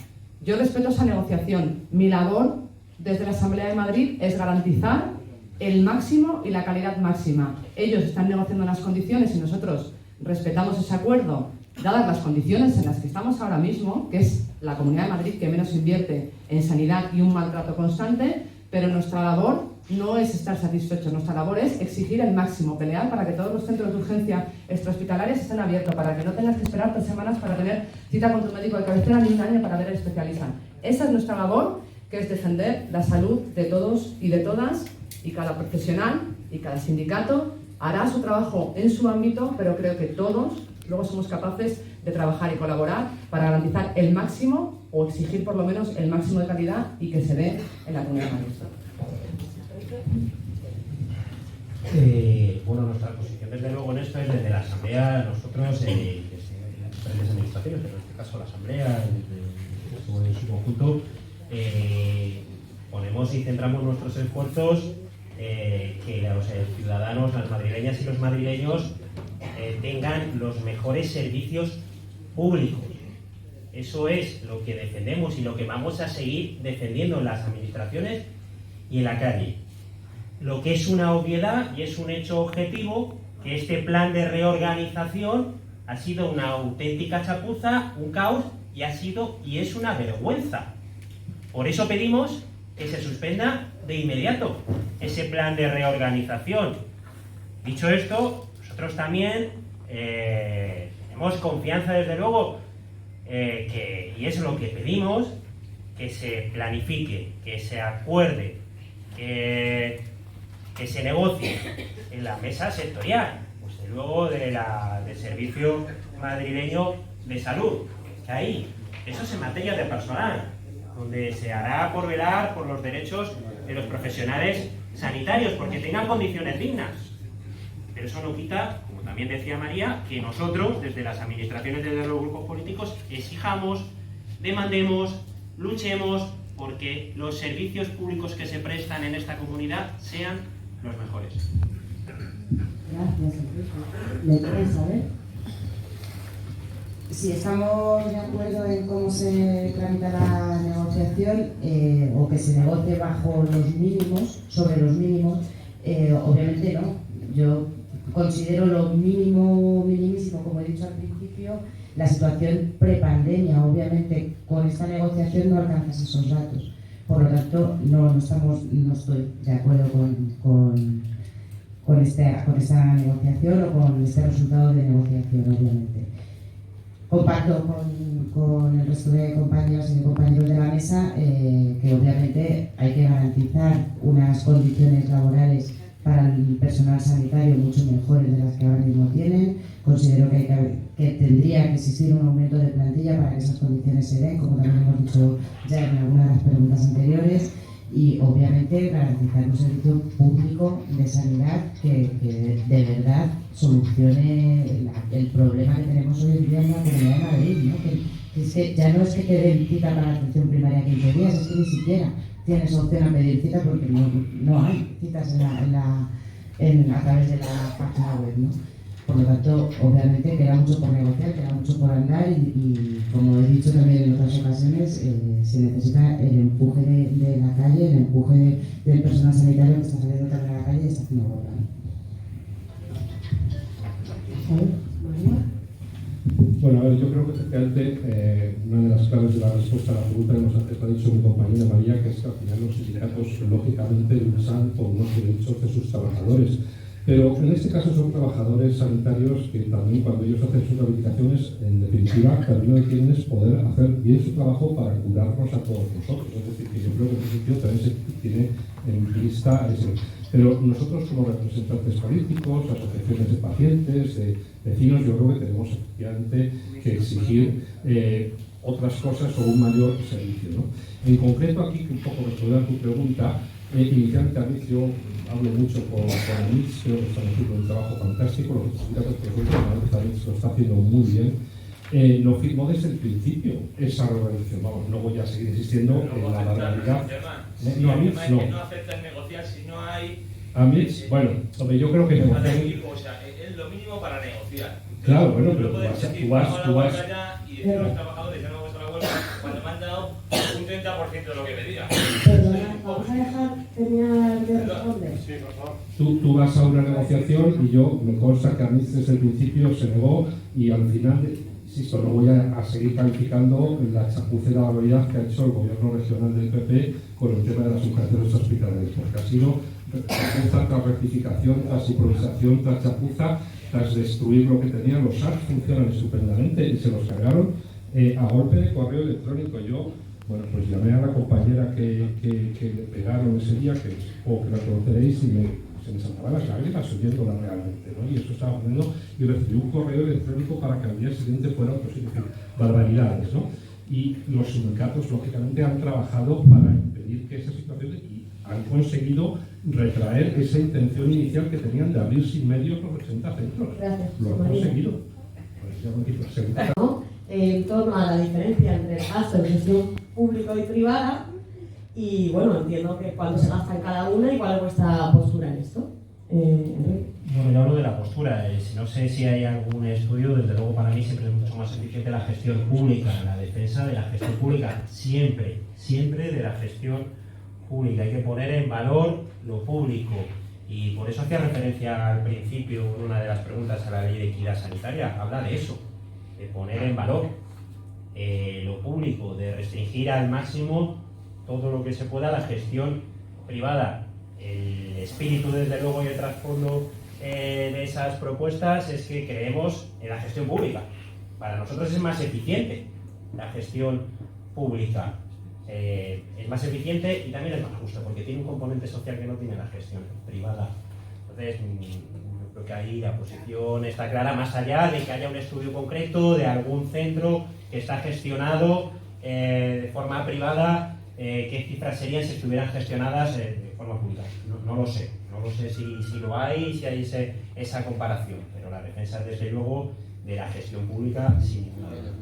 Yo respeto esa negociación. Mi labor desde la Asamblea de Madrid es garantizar el máximo y la calidad máxima. Ellos están negociando unas condiciones y nosotros respetamos ese acuerdo, dadas las condiciones en las que estamos ahora mismo, que es la Comunidad de Madrid que menos invierte en sanidad y un maltrato constante, pero nuestra labor no es estar satisfechos, nuestra labor es exigir el máximo, pelear para que todos los centros de urgencia extrahospitalarias estén abiertos, para que no tengas que esperar 3 semanas para tener cita con tu médico de cabecera ni un año para ver el especialista. Esa es nuestra labor, que es defender la salud de todos y de todas, y cada profesional y cada sindicato hará su trabajo en su ámbito, pero creo que todos luego somos capaces de trabajar y colaborar para garantizar el máximo o exigir por lo menos el máximo de calidad y que se dé en la Comunidad de Madrid. Bueno, nuestra posición desde luego en esto es desde la Asamblea, nosotros, las diferentes administraciones, pero en este caso la Asamblea, en su conjunto, ponemos y centramos nuestros esfuerzos que los ciudadanos, las madrileñas y los madrileños tengan los mejores servicios públicos. Eso es lo que defendemos y lo que vamos a seguir defendiendo en las administraciones y en la calle. Lo que es una obviedad y es un hecho objetivo, que este plan de reorganización ha sido una auténtica chapuza, un caos, y ha sido y es una vergüenza. Por eso pedimos que se suspenda de inmediato ese plan de reorganización. Dicho esto, nosotros también tenemos confianza, desde luego, y es lo que pedimos, que se planifique, que se acuerde, que se negocie en la mesa sectorial, pues luego del Servicio Madrileño de Salud, que ahí, eso es en materia de personal, donde se hará por velar por los derechos de los profesionales sanitarios, porque tengan condiciones dignas. Pero eso no quita, como también decía María, que nosotros, desde las administraciones, desde los grupos políticos, exijamos, demandemos, luchemos porque los servicios públicos que se prestan en esta comunidad sean los mejores. Gracias, Enrique. ¿Me quieres saber? Si estamos de acuerdo en cómo se tramita la negociación o que se negocie bajo los mínimos, sobre los mínimos, obviamente no. Yo considero lo mínimo, minimísimo, como he dicho al principio, la situación prepandemia. Obviamente con esta negociación no alcanzas esos datos. Por lo tanto, no estoy de acuerdo con esta negociación o con este resultado de negociación, obviamente. Comparto con el resto de compañeros y compañeros de la mesa que obviamente hay que garantizar unas condiciones laborales para el personal sanitario mucho mejores de las que ahora mismo tienen. Considero que tendría que existir un aumento de plantilla para que esas condiciones se den, como también hemos dicho ya en algunas de las preguntas anteriores, y obviamente garantizar un servicio público de sanidad que de verdad solucione el problema que tenemos hoy en día en la Comunidad de Madrid, ¿no? Que es que ya no es que quede cita para la atención primaria 15 días, es que ni siquiera tienes opción a pedir cita porque no hay citas a través de la página web, ¿no? Por lo tanto, obviamente queda mucho por negociar, queda mucho por andar y como he dicho también en otras ocasiones, se necesita el empuje de la calle, el empuje del personal sanitario que está saliendo también a la calle y está haciendo huelga. Bueno, a ver, yo creo que efectivamente una de las claves de la respuesta a la pregunta que nos ha dicho mi compañera María, que es que al final los sindicatos lógicamente luchan por unos derechos de sus trabajadores. Pero en este caso son trabajadores sanitarios que también cuando ellos hacen sus rehabilitaciones, en definitiva, también lo que quieren es poder hacer bien su trabajo para curarnos a todos nosotros. Es decir, que yo creo que en ese sentido también se tiene en vista ese. Pero nosotros como representantes políticos, asociaciones de pacientes, de vecinos, yo creo que tenemos efectivamente que exigir otras cosas o un mayor servicio, ¿no? En concreto aquí, un poco responder a tu pregunta, inicialmente a mí yo hablo mucho con AMITS, creo que están haciendo un trabajo fantástico, los sindicatos, por ejemplo, AMITS lo está haciendo muy bien. No firmó desde el principio esa reorganización. Vamos, no voy a seguir insistiendo en la barbaridad. No, AMITS no. No aceptan negociar si no hay... AMITS, bueno, hombre, yo creo que negociar... O sea, es lo mínimo para negociar. Claro, bueno, pero tú vas... Y decir a los trabajadores, ya no vamos a la huelga, cuando me han dado un 30% de lo que pedía. Perdona, vamos a dejar terminar de responder. Sí, por favor. Tú vas a una negociación y yo me consta que AMITS desde el principio se negó y al final, insisto, no voy a seguir calificando la chapucera barbaridad que ha hecho el gobierno regional del PP con el tema de las urgencias hospitalarias, porque ha sido chapuza tras rectificación, tras improvisación, tras chapuza, tras destruir lo que tenían. Los SARS funcionan estupendamente y se los cargaron a golpe de correo electrónico. Yo, bueno, pues llamé a la compañera que le pegaron ese día, que supongo que la conoceréis, y se me saltaban las lágrimas oyéndola realmente, ¿no? Y eso estaba poniendo, y recibí un correo electrónico para que al día siguiente fuera otro sitio, barbaridades, ¿no? Y los sindicatos, lógicamente, han trabajado para impedir que esa situación, y han conseguido retraer esa intención inicial que tenían de abrir sin medios los 80 centros. Gracias. Lo han conseguido. En torno a la diferencia entre el gasto de gestión público y privada, y bueno, entiendo que cuánto se gasta en cada una y cuál es vuestra postura en esto. Bueno, yo hablo de la postura. No sé si hay algún estudio, desde luego para mí siempre es mucho más eficiente la gestión pública, la defensa de la gestión pública, siempre de la gestión pública. Hay que poner en valor lo público y por eso hacía referencia al principio en una de las preguntas a la ley de equidad sanitaria. Habla de eso, de poner en valor lo público, de restringir al máximo todo lo que se pueda la gestión privada, el espíritu desde luego y el trasfondo de esas propuestas es que creemos en la gestión pública. Para nosotros es más eficiente la gestión pública. Es más eficiente y también es más justo, porque tiene un componente social que no tiene la gestión privada. Entonces, creo que ahí la posición está clara, más allá de que haya un estudio concreto de algún centro que está gestionado de forma privada, qué cifras serían si estuvieran gestionadas de forma pública. No lo sé, si lo hay, si hay esa comparación, pero la defensa desde luego de la gestión pública sin ninguna duda.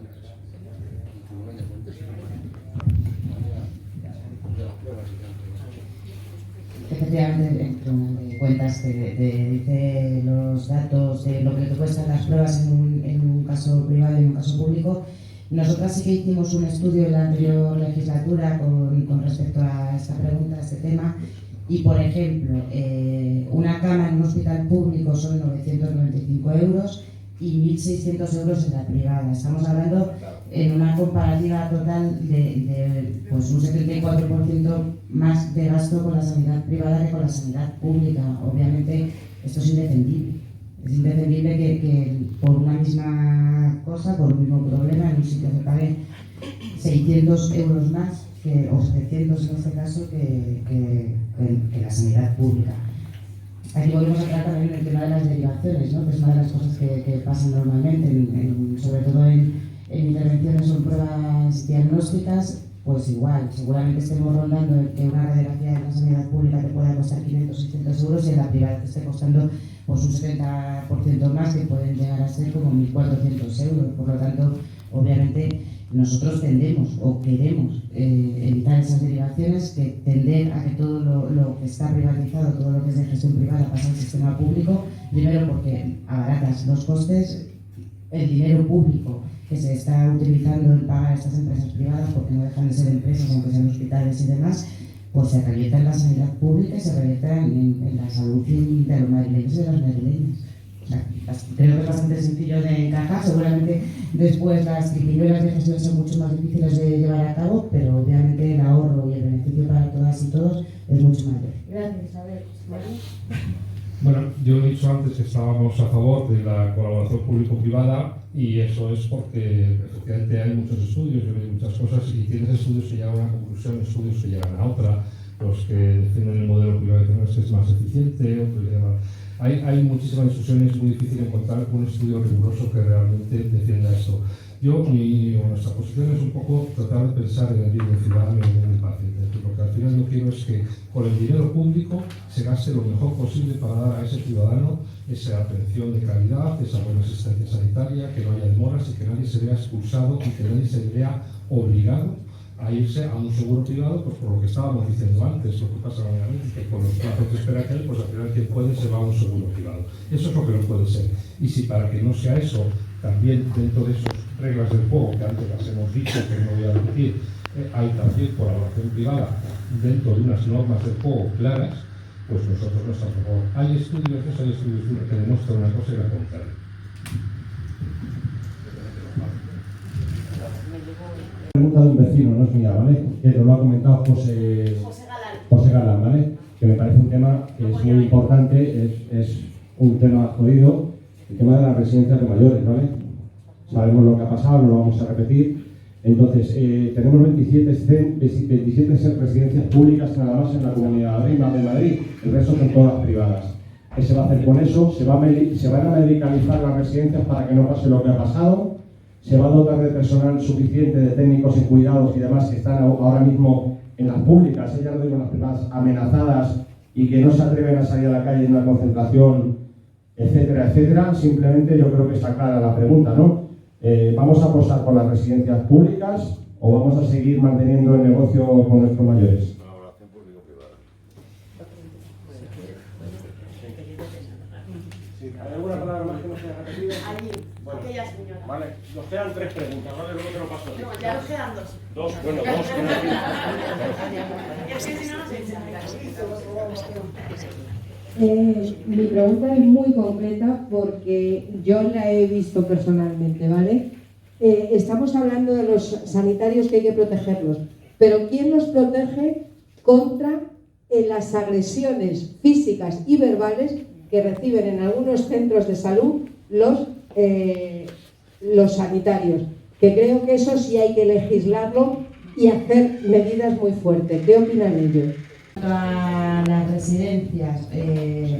Efectivamente, en Tribunal de Cuentas te dice los datos de lo que te cuestan las pruebas en un caso privado y en un caso público. Nosotras sí que hicimos un estudio en la anterior legislatura con respecto a esta pregunta, a este tema, y por ejemplo, una cama en un hospital público son 995 euros y 1.600 euros en la privada. Estamos hablando en una comparativa total de pues un 74% más de gasto con la sanidad privada que con la sanidad pública. Obviamente esto es indefendible. Es indefendible que por una misma cosa, por un mismo problema, en un sitio se pague 600 euros más, o 700 en este caso, que la sanidad pública. Aquí podemos hablar también del tema de las derivaciones, ¿no? Que es una de las cosas que pasan normalmente, sobre todo en intervenciones o en pruebas diagnósticas. Pues igual, seguramente estemos rondando que una radiografía en la sanidad pública te pueda costar 500 o 600 euros y en la privada te esté costando pues un 70% más, que pueden llegar a ser como 1.400 euros. Por lo tanto, obviamente, nosotros tendemos o queremos evitar esas derivaciones, que tender a que todo lo que está privatizado, todo lo que es de gestión privada pasa al sistema público, primero porque abaratas los costes, el dinero público que se está utilizando en pagar a estas empresas privadas, porque no dejan de ser empresas, aunque sean hospitales y demás, pues se revienta en la sanidad pública y se revienta en la salud de los madrileños y de las madrileñas. O sea, creo que es bastante sencillo de encajar. Seguramente después las triquiñuelas de gestión son mucho más difíciles de llevar a cabo, pero obviamente el ahorro y el beneficio para todas y todos es mucho mayor. Gracias, Isabel. Bueno, yo he dicho antes que estábamos a favor de la colaboración público-privada, y eso es porque efectivamente hay muchos estudios, yo veo muchas cosas, y tienes estudios que llegan a una conclusión, estudios que llegan a otra, los que defienden el modelo privado que es más eficiente, hay muchísimas discusiones, es muy difícil encontrar un estudio riguroso que realmente defienda esto. Nuestra posición es un poco tratar de pensar en el bien del ciudadano y en el bien del paciente. Lo que al final no quiero es que con el dinero público se gaste lo mejor posible para dar a ese ciudadano esa atención de calidad, esa buena asistencia sanitaria, que no haya demoras y que nadie se vea expulsado y que nadie se vea obligado a irse a un seguro privado, pues por lo que estábamos diciendo antes, lo que pasa realmente, que con los plazos de espera que hay, pues al final quien puede se va a un seguro privado. Eso es lo que no puede ser. Y si para que no sea eso, también dentro de esas reglas del juego, que antes las hemos dicho, que no voy a repetir, hay también colaboración privada dentro de unas normas del juego claras, pues nosotros no estamos a favor. Hay estudios que demuestran una cosa y la contraria. Pregunta de un vecino, no es mía, ¿vale? Que nos lo ha comentado José Galán, ¿vale? Que me parece un tema que es muy importante, es un tema jodido, el tema de las residencias de mayores, ¿vale? Sabemos lo que ha pasado, no lo vamos a repetir. Entonces, tenemos 27 residencias públicas nada más en la Comunidad de Madrid, el resto son todas privadas. ¿Qué se va a hacer con eso? Se van a medicalizar las residencias para que no pase lo que ha pasado. Se va a dotar de personal suficiente, de técnicos en cuidados y demás que están ahora mismo en las públicas, ya no digo en las privadas, amenazadas y que no se atreven a salir a la calle en una concentración, etcétera, etcétera. Simplemente yo creo que está clara la pregunta, ¿no? ¿Vamos a apostar por las residencias públicas o vamos a seguir manteniendo el negocio con nuestros mayores? Colaboración público-privada. ¿Hay alguna palabra más que no sea repetida? Allí, bueno, aquella señora. Vale, nos quedan 3 preguntas, ¿vale? Luego te lo paso. No, ya nos quedan 2. Dos, bueno, 2. Y así si no nos echan. Mi pregunta es muy concreta porque yo la he visto personalmente, ¿vale? Estamos hablando de los sanitarios que hay que protegerlos, pero ¿quién los protege contra en las agresiones físicas y verbales que reciben en algunos centros de salud los sanitarios, que creo que eso sí hay que legislarlo y hacer medidas muy fuertes. ¿Qué opinan ellos? A las residencias,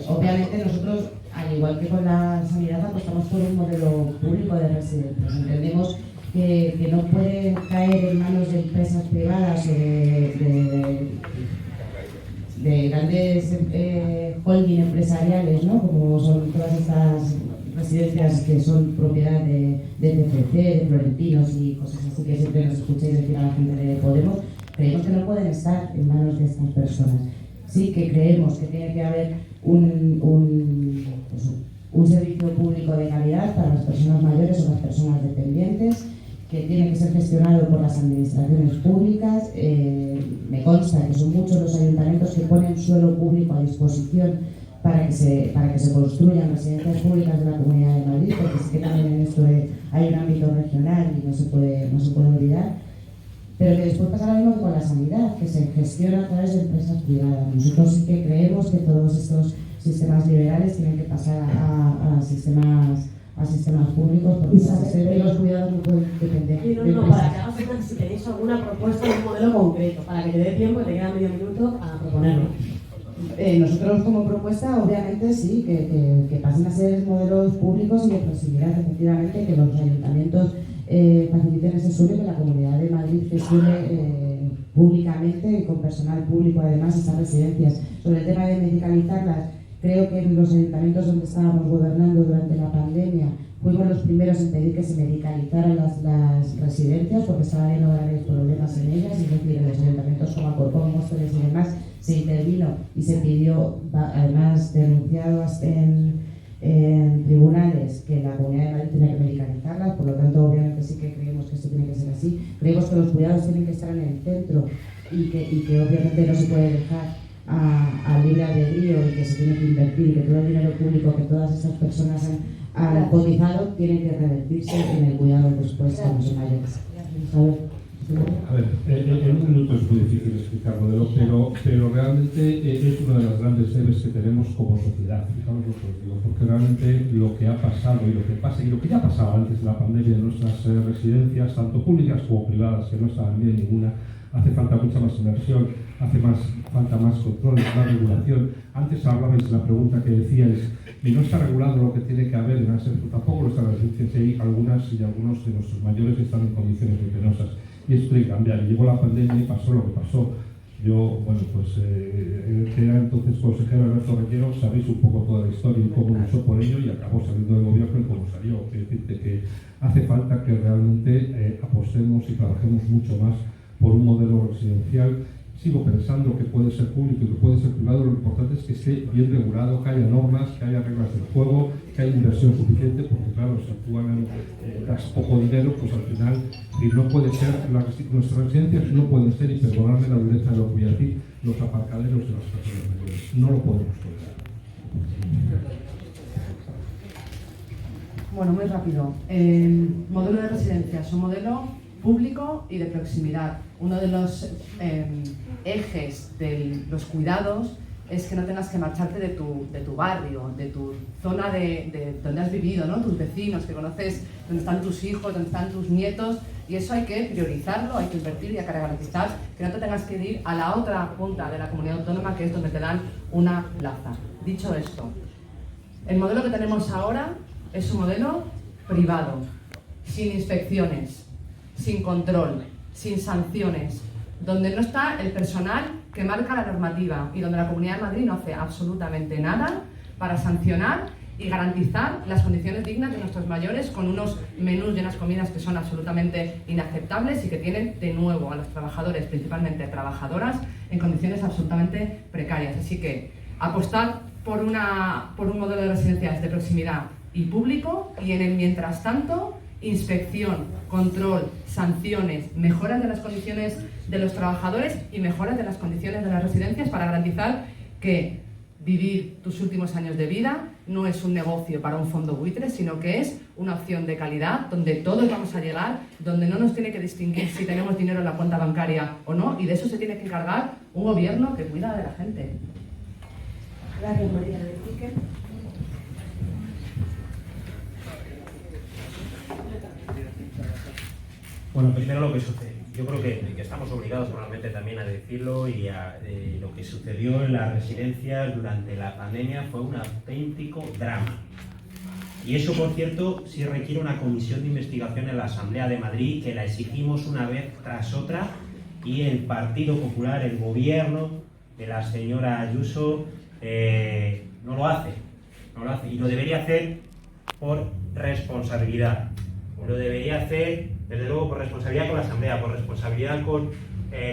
obviamente nosotros, al igual que con la sanidad, apostamos por un modelo público de residencias. Entendemos que no pueden caer en manos de empresas privadas o de grandes holding empresariales, ¿no? Como son todas estas residencias que son propiedad de TFC, de Florentinos y cosas así que siempre nos escuchéis decir a la gente de Podemos. Creemos que no pueden estar en manos de estas personas. Sí que creemos que tiene que haber un servicio público de calidad para las personas mayores o las personas dependientes, que tiene que ser gestionado por las administraciones públicas. Me consta que son muchos los ayuntamientos que ponen suelo público a disposición para que se construyan residencias públicas de la Comunidad de Madrid, porque sí que también en esto hay un ámbito regional y no se puede olvidar. Pero que después pasa lo mismo que con la sanidad, que se gestiona a través de empresas privadas. Nosotros sí que creemos que todos estos sistemas liberales tienen que pasar a sistemas públicos, porque los cuidados no pueden depender de No, para que hagas si tenéis alguna propuesta de un modelo concreto, para que te dé tiempo, que te queda medio minuto a proponerlo. Nosotros como propuesta, obviamente sí, que pasen a ser modelos públicos y de proximidad, efectivamente, que los ayuntamientos faciliten ese suelo, que la Comunidad de Madrid gestione públicamente y con personal público además estas residencias. Sobre el tema de medicalizarlas, creo que en los ayuntamientos donde estábamos gobernando durante la pandemia fuimos los primeros en pedir que se medicalizaran las residencias, porque estaban habiendo grandes problemas en ellas, es decir, en los ayuntamientos como Alcorcón, Móstoles y demás se intervino y se pidió, además denunciado en tribunales, que la Comunidad de Madrid tenía que medicalizarlas. Por lo tanto, obviamente sí que creemos que esto tiene que ser así. Creemos que los cuidados tienen que estar en el centro y que obviamente no se puede dejar a libre albedrío y que se tiene que invertir, y que todo el dinero público que todas estas personas han cotizado tiene que revertirse en el cuidado después con los mayores. A ver, en un minuto es muy difícil explicar modelo, pero realmente es una de las grandes debes que tenemos como sociedad. Fijaros lo que os digo, porque realmente lo que ha pasado y lo que pasa y lo que ya pasaba antes de la pandemia en nuestras residencias, tanto públicas como privadas, que no estaban bien ninguna, hace falta mucha más inversión, falta más control, más regulación. Antes hablabais de la pregunta que decíais, y no está regulado lo que tiene que haber en la tampoco lo están las residencias, y hay algunas y algunos de nuestros mayores que están en condiciones muy penosas. Y esto tiene que cambiar. Llegó la pandemia y pasó lo que pasó. Yo, bueno, pues que era entonces consejero Alberto Reguero, sabéis un poco toda la historia y cómo luchó por ello y acabó saliendo del gobierno y cómo salió. Es decir, que hace falta que realmente apostemos y trabajemos mucho más por un modelo residencial. Sigo pensando que puede ser público y que puede ser privado. Lo importante es que esté bien regulado, que haya normas, que haya reglas del juego, que haya inversión suficiente, porque claro, si tú das poco dinero, pues al final no puede ser, nuestras residencias no pueden ser, y perdonadme la dureza de lo que voy a decir, los aparcaderos de las personas mayores. No lo podemos tolerar. Bueno, muy rápido. Modelo de residencias, un modelo público y de proximidad. Uno de los ejes de los cuidados es que no tengas que marcharte de tu barrio, de tu zona de donde has vivido, ¿no? Tus vecinos, que conoces dónde están tus hijos, dónde están tus nietos, y eso hay que priorizarlo, hay que invertir y hay que garantizar que no te tengas que ir a la otra punta de la comunidad autónoma, que es donde te dan una plaza. Dicho esto, el modelo que tenemos ahora es un modelo privado, sin inspecciones, sin control, sin sanciones, donde no está el personal que marca la normativa y donde la Comunidad de Madrid no hace absolutamente nada para sancionar y garantizar las condiciones dignas de nuestros mayores, con unos menús y unas comidas que son absolutamente inaceptables y que tienen de nuevo a los trabajadores, principalmente trabajadoras, en condiciones absolutamente precarias. Así que apostar por un modelo de residencias de proximidad y público, y en el mientras tanto inspección, control, sanciones, mejoras de las condiciones de los trabajadores y mejoras de las condiciones de las residencias, para garantizar que vivir tus últimos años de vida no es un negocio para un fondo buitre, sino que es una opción de calidad, donde todos vamos a llegar, donde no nos tiene que distinguir si tenemos dinero en la cuenta bancaria o no, y de eso se tiene que encargar un gobierno que cuida de la gente. Gracias, María. Bueno, primero lo que sucede. Yo creo que estamos obligados probablemente también a decirlo y lo que sucedió en las residencias durante la pandemia fue un auténtico drama. Y eso, por cierto, sí requiere una comisión de investigación en la Asamblea de Madrid, que la exigimos una vez tras otra, y el Partido Popular, el gobierno de la señora Ayuso, no lo hace. Y lo debería hacer por responsabilidad. Lo debería hacer, desde luego, por responsabilidad con la Asamblea, por responsabilidad con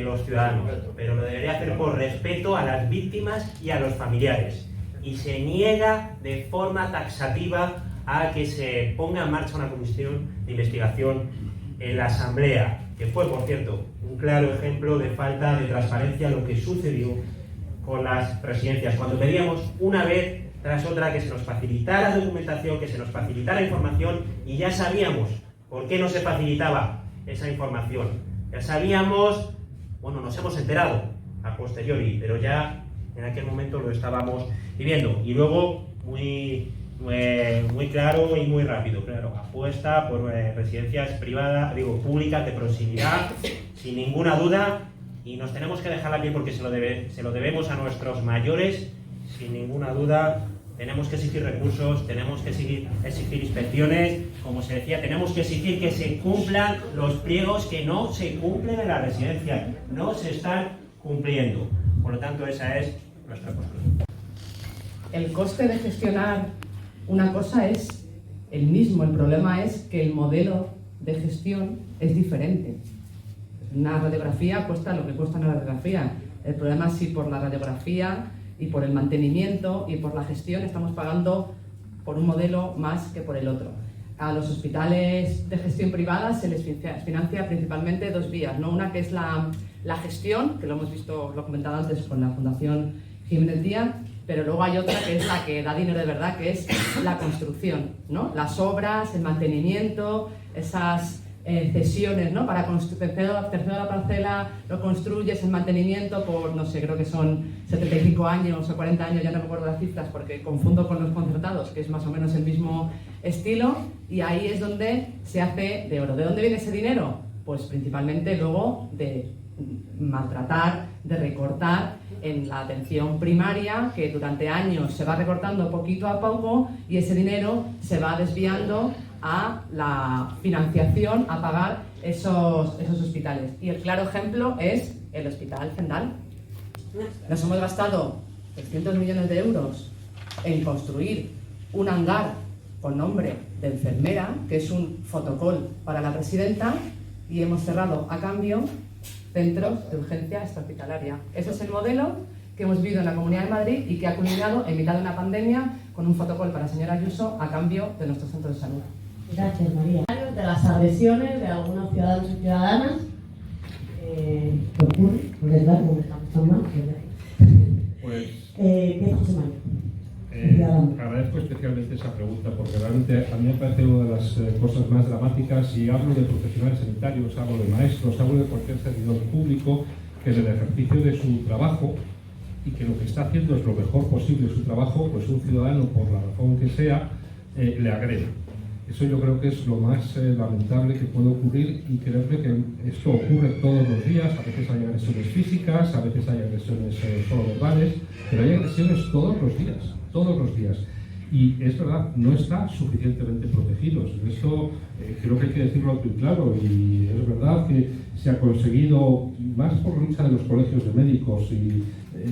los ciudadanos, pero lo debería hacer por respeto a las víctimas y a los familiares. Y se niega de forma taxativa a que se ponga en marcha una comisión de investigación en la Asamblea, que fue, por cierto, un claro ejemplo de falta de transparencia lo que sucedió con las residencias, cuando pedíamos una vez tras otra que se nos facilitara documentación, que se nos facilitara información, y ya sabíamos por qué no se facilitaba esa información. Ya sabíamos, bueno, nos hemos enterado a posteriori, pero ya en aquel momento lo estábamos viviendo. Y luego, muy claro y muy rápido, claro, apuesta por residencias privadas, públicas de proximidad, sin ninguna duda, y nos tenemos que dejar la piel porque se lo debemos a nuestros mayores, sin ninguna duda. Tenemos que exigir recursos, tenemos que exigir inspecciones, como se decía, tenemos que exigir que se cumplan los pliegos que no se cumplen en la residencia, no se están cumpliendo. Por lo tanto, esa es nuestra postura. El coste de gestionar una cosa es el mismo, el problema es que el modelo de gestión es diferente. Una radiografía cuesta lo que cuesta una radiografía. El problema es si por la radiografía y por el mantenimiento y por la gestión estamos pagando por un modelo más que por el otro. A los hospitales de gestión privada se les financia principalmente dos vías, ¿no? Una que es la gestión, que lo hemos visto, lo he comentado antes con la Fundación Jiménez Díaz, pero luego hay otra que es la que da dinero de verdad, que es la construcción, ¿no? Las obras, el mantenimiento, esas cesiones, ¿no? Para tercera la parcela, lo construyes, el mantenimiento por, no sé, creo que son 75 años o 40 años, ya no me acuerdo las cifras porque confundo con los concertados, que es más o menos el mismo estilo, y ahí es donde se hace de oro. ¿De dónde viene ese dinero? Pues principalmente luego de maltratar, de recortar en la atención primaria, que durante años se va recortando poquito a poco y ese dinero se va desviando a la financiación, a pagar esos hospitales. Y el claro ejemplo es el Hospital Zendal. Nos hemos gastado 300 millones de euros en construir un hangar con nombre de enfermera, que es un fotocall para la presidenta, y hemos cerrado a cambio centros de urgencia extrahospitalaria. Ese es el modelo que hemos vivido en la Comunidad de Madrid y que ha culminado en mitad de una pandemia con un fotocall para la señora Ayuso a cambio de nuestros centros de salud. Gracias, María. De las agresiones de algunos ciudadanos y ciudadanas que ocurre, por desgracia, como estamos tan mal, pues, ¿qué es José María? Agradezco especialmente esa pregunta porque realmente a mí me parece una de las cosas más dramáticas, y hablo de profesionales sanitarios, hablo de maestros, hablo de cualquier servidor público que en el ejercicio de su trabajo, y que lo que está haciendo es lo mejor posible su trabajo, pues un ciudadano, por la razón que sea, le agrede. Eso yo creo que es lo más lamentable que puede ocurrir, y creo que esto ocurre todos los días. A veces hay agresiones físicas, a veces hay agresiones solo verbales, pero hay agresiones todos los días. Y es verdad, no está suficientemente protegidos. Esto creo que hay que decirlo alto y claro, y es verdad que se ha conseguido, más por lucha de los colegios de médicos y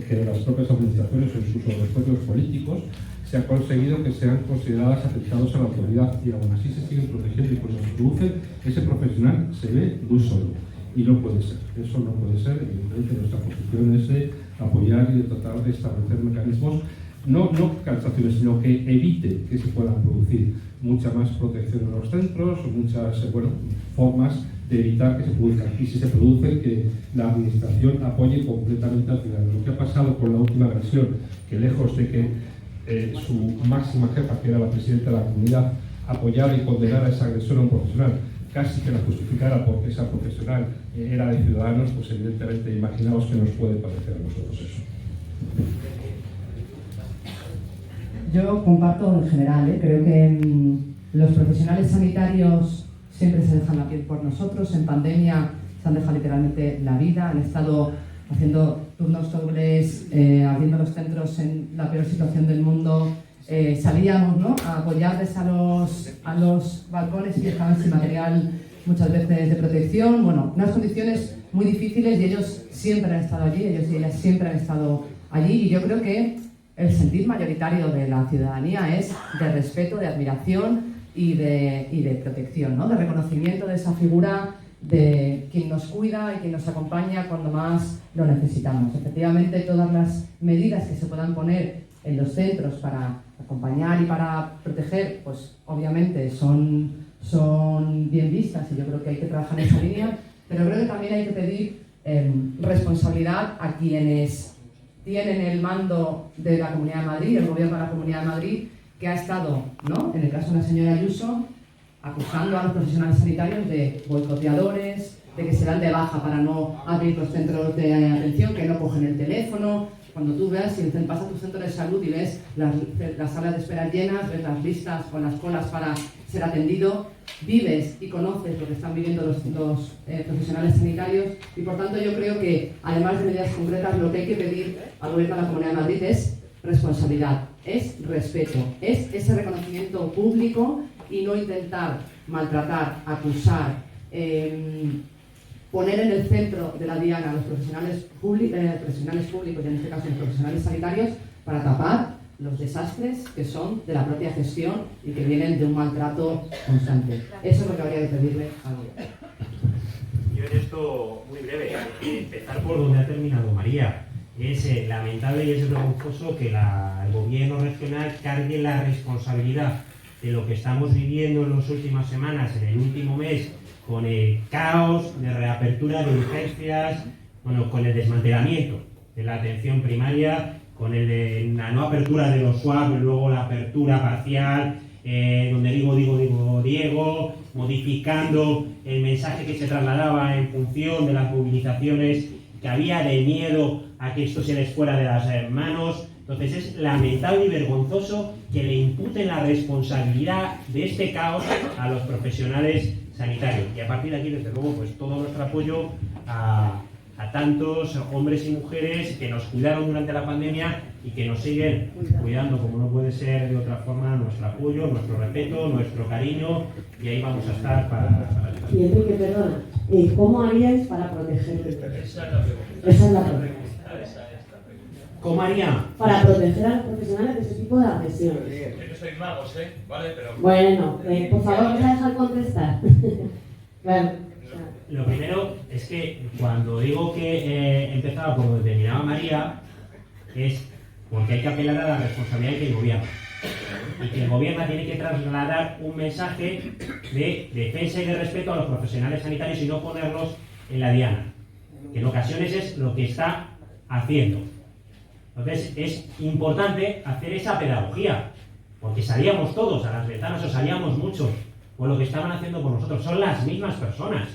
que de las propias administraciones o incluso de los propios políticos, se ha conseguido que sean consideradas afectados a la autoridad, y aún así se siguen protegiendo, y cuando se produce, ese profesional se ve muy solo. Y no puede ser, eso no puede ser. Evidentemente nuestra posición es de apoyar y de tratar de establecer mecanismos, no cansaciones, sino que evite que se puedan producir mucha más protección en los centros, o muchas formas de evitar que se produzcan. Y si se produce, que la administración apoye completamente al ciudadano. Lo que ha pasado con la última agresión, que lejos de que su máxima jefa, que era la presidenta de la comunidad, apoyar y condenar a esa agresión a un profesional, casi que la justificara porque esa profesional era de Ciudadanos, pues evidentemente imaginaos que nos puede parecer a nosotros eso. Yo comparto en general, creo que los profesionales sanitarios siempre se dejan la piel por nosotros. En pandemia se han dejado literalmente la vida, han estado haciendo turnos dobles, abriendo los centros en la peor situación del mundo. Salíamos, ¿no?, a apoyarles a los balcones y dejaban sin material muchas veces de protección. Bueno, unas condiciones muy difíciles y ellos siempre han estado allí, ellos y ellas siempre han estado allí, y yo creo que el sentir mayoritario de la ciudadanía es de respeto, de admiración y de protección, ¿no?, de reconocimiento de esa figura de quien nos cuida y quien nos acompaña cuando más lo necesitamos. Efectivamente, todas las medidas que se puedan poner en los centros para acompañar y para proteger, pues obviamente son bien vistas, y yo creo que hay que trabajar en esa línea, pero creo que también hay que pedir responsabilidad a quienes tienen el mando de la Comunidad de Madrid, el gobierno de la Comunidad de Madrid, que ha estado, ¿no?, en el caso de la señora Ayuso, acusando a los profesionales sanitarios de boicoteadores, de que se dan de baja para no abrir los centros de atención, que no cogen el teléfono. Cuando tú veas, si vas a tu centro de salud y ves las salas de espera llenas, ves las listas con las colas para ser atendido, vives y conoces lo que están viviendo los profesionales sanitarios, y por tanto yo creo que, además de medidas concretas, lo que hay que pedir al gobierno de la Comunidad de Madrid es responsabilidad, es respeto, es ese reconocimiento público y no intentar maltratar, acusar, poner en el centro de la diana a los profesionales públicos, y en este caso los profesionales sanitarios, para tapar los desastres que son de la propia gestión y que vienen de un maltrato constante. Eso es lo que habría que pedirle al gobierno. Yo en esto, muy breve, empezar por donde ha terminado María. Es lamentable y es vergonzoso que el gobierno regional cargue la responsabilidad de lo que estamos viviendo en las últimas semanas, en el último mes, con el caos de reapertura de urgencias, bueno, con el desmantelamiento de la atención primaria, con la no apertura de los SWAP, luego la apertura parcial, donde Diego, modificando el mensaje que se trasladaba en función de las movilizaciones que había, de miedo a que esto se les fuera de las manos. Entonces es lamentable y vergonzoso que le imputen la responsabilidad de este caos a los profesionales sanitarios. Y a partir de aquí, desde luego, pues todo nuestro apoyo a tantos hombres y mujeres que nos cuidaron durante la pandemia y que nos siguen cuidando, como no puede ser de otra forma. Nuestro apoyo, nuestro respeto, nuestro cariño, y ahí vamos a estar para Y Enrique, perdona, ¿cómo haríais para protegerlos? Esa es la pregunta. ¿Cómo haría? Para proteger a los profesionales de ese tipo de agresiones. Yo no soy magos, ¿vale? Pero... Bueno, por favor, ¿me dejar contestar? Claro. Lo primero es que cuando digo que empezaba por donde terminaba María, es porque hay que apelar a la responsabilidad que el gobierno. Y que el gobierno tiene que trasladar un mensaje de defensa y de respeto a los profesionales sanitarios y no ponerlos en la diana. Que en ocasiones es lo que está haciendo. Entonces es importante hacer esa pedagogía, porque salíamos todos a las ventanas, o salíamos muchos, por lo que estaban haciendo por nosotros. Son las mismas personas.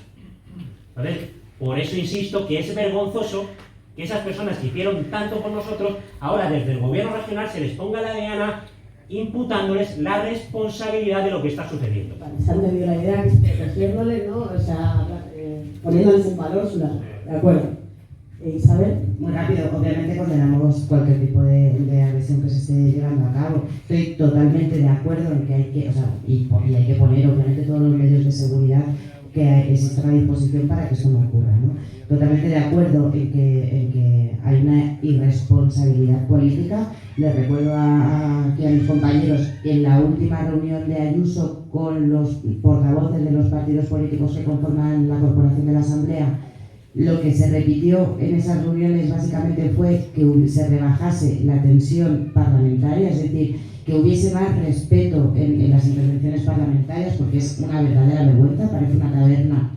Entonces, por eso insisto que es vergonzoso que esas personas que hicieron tanto por nosotros, ahora desde el gobierno regional se les ponga la diana imputándoles la responsabilidad de lo que está sucediendo. Se han tenido la idea que es protegiéndole, ¿no? O sea, poniéndoles en valor su labor. ¿De acuerdo? Isabel. Muy rápido, obviamente condenamos cualquier tipo de agresión que se esté llevando a cabo. Estoy totalmente de acuerdo en que hay que, y hay que poner obviamente todos los medios de seguridad que existan a disposición para que eso no ocurra, ¿no? Totalmente de acuerdo en que hay una irresponsabilidad política. Les recuerdo aquí a mis compañeros que en la última reunión de Ayuso con los portavoces de los partidos políticos que conforman la corporación de la Asamblea, lo que se repitió en esas reuniones básicamente fue que se rebajase la tensión parlamentaria, es decir, que hubiese más respeto en las intervenciones parlamentarias, porque es una verdadera vergüenza, parece una taberna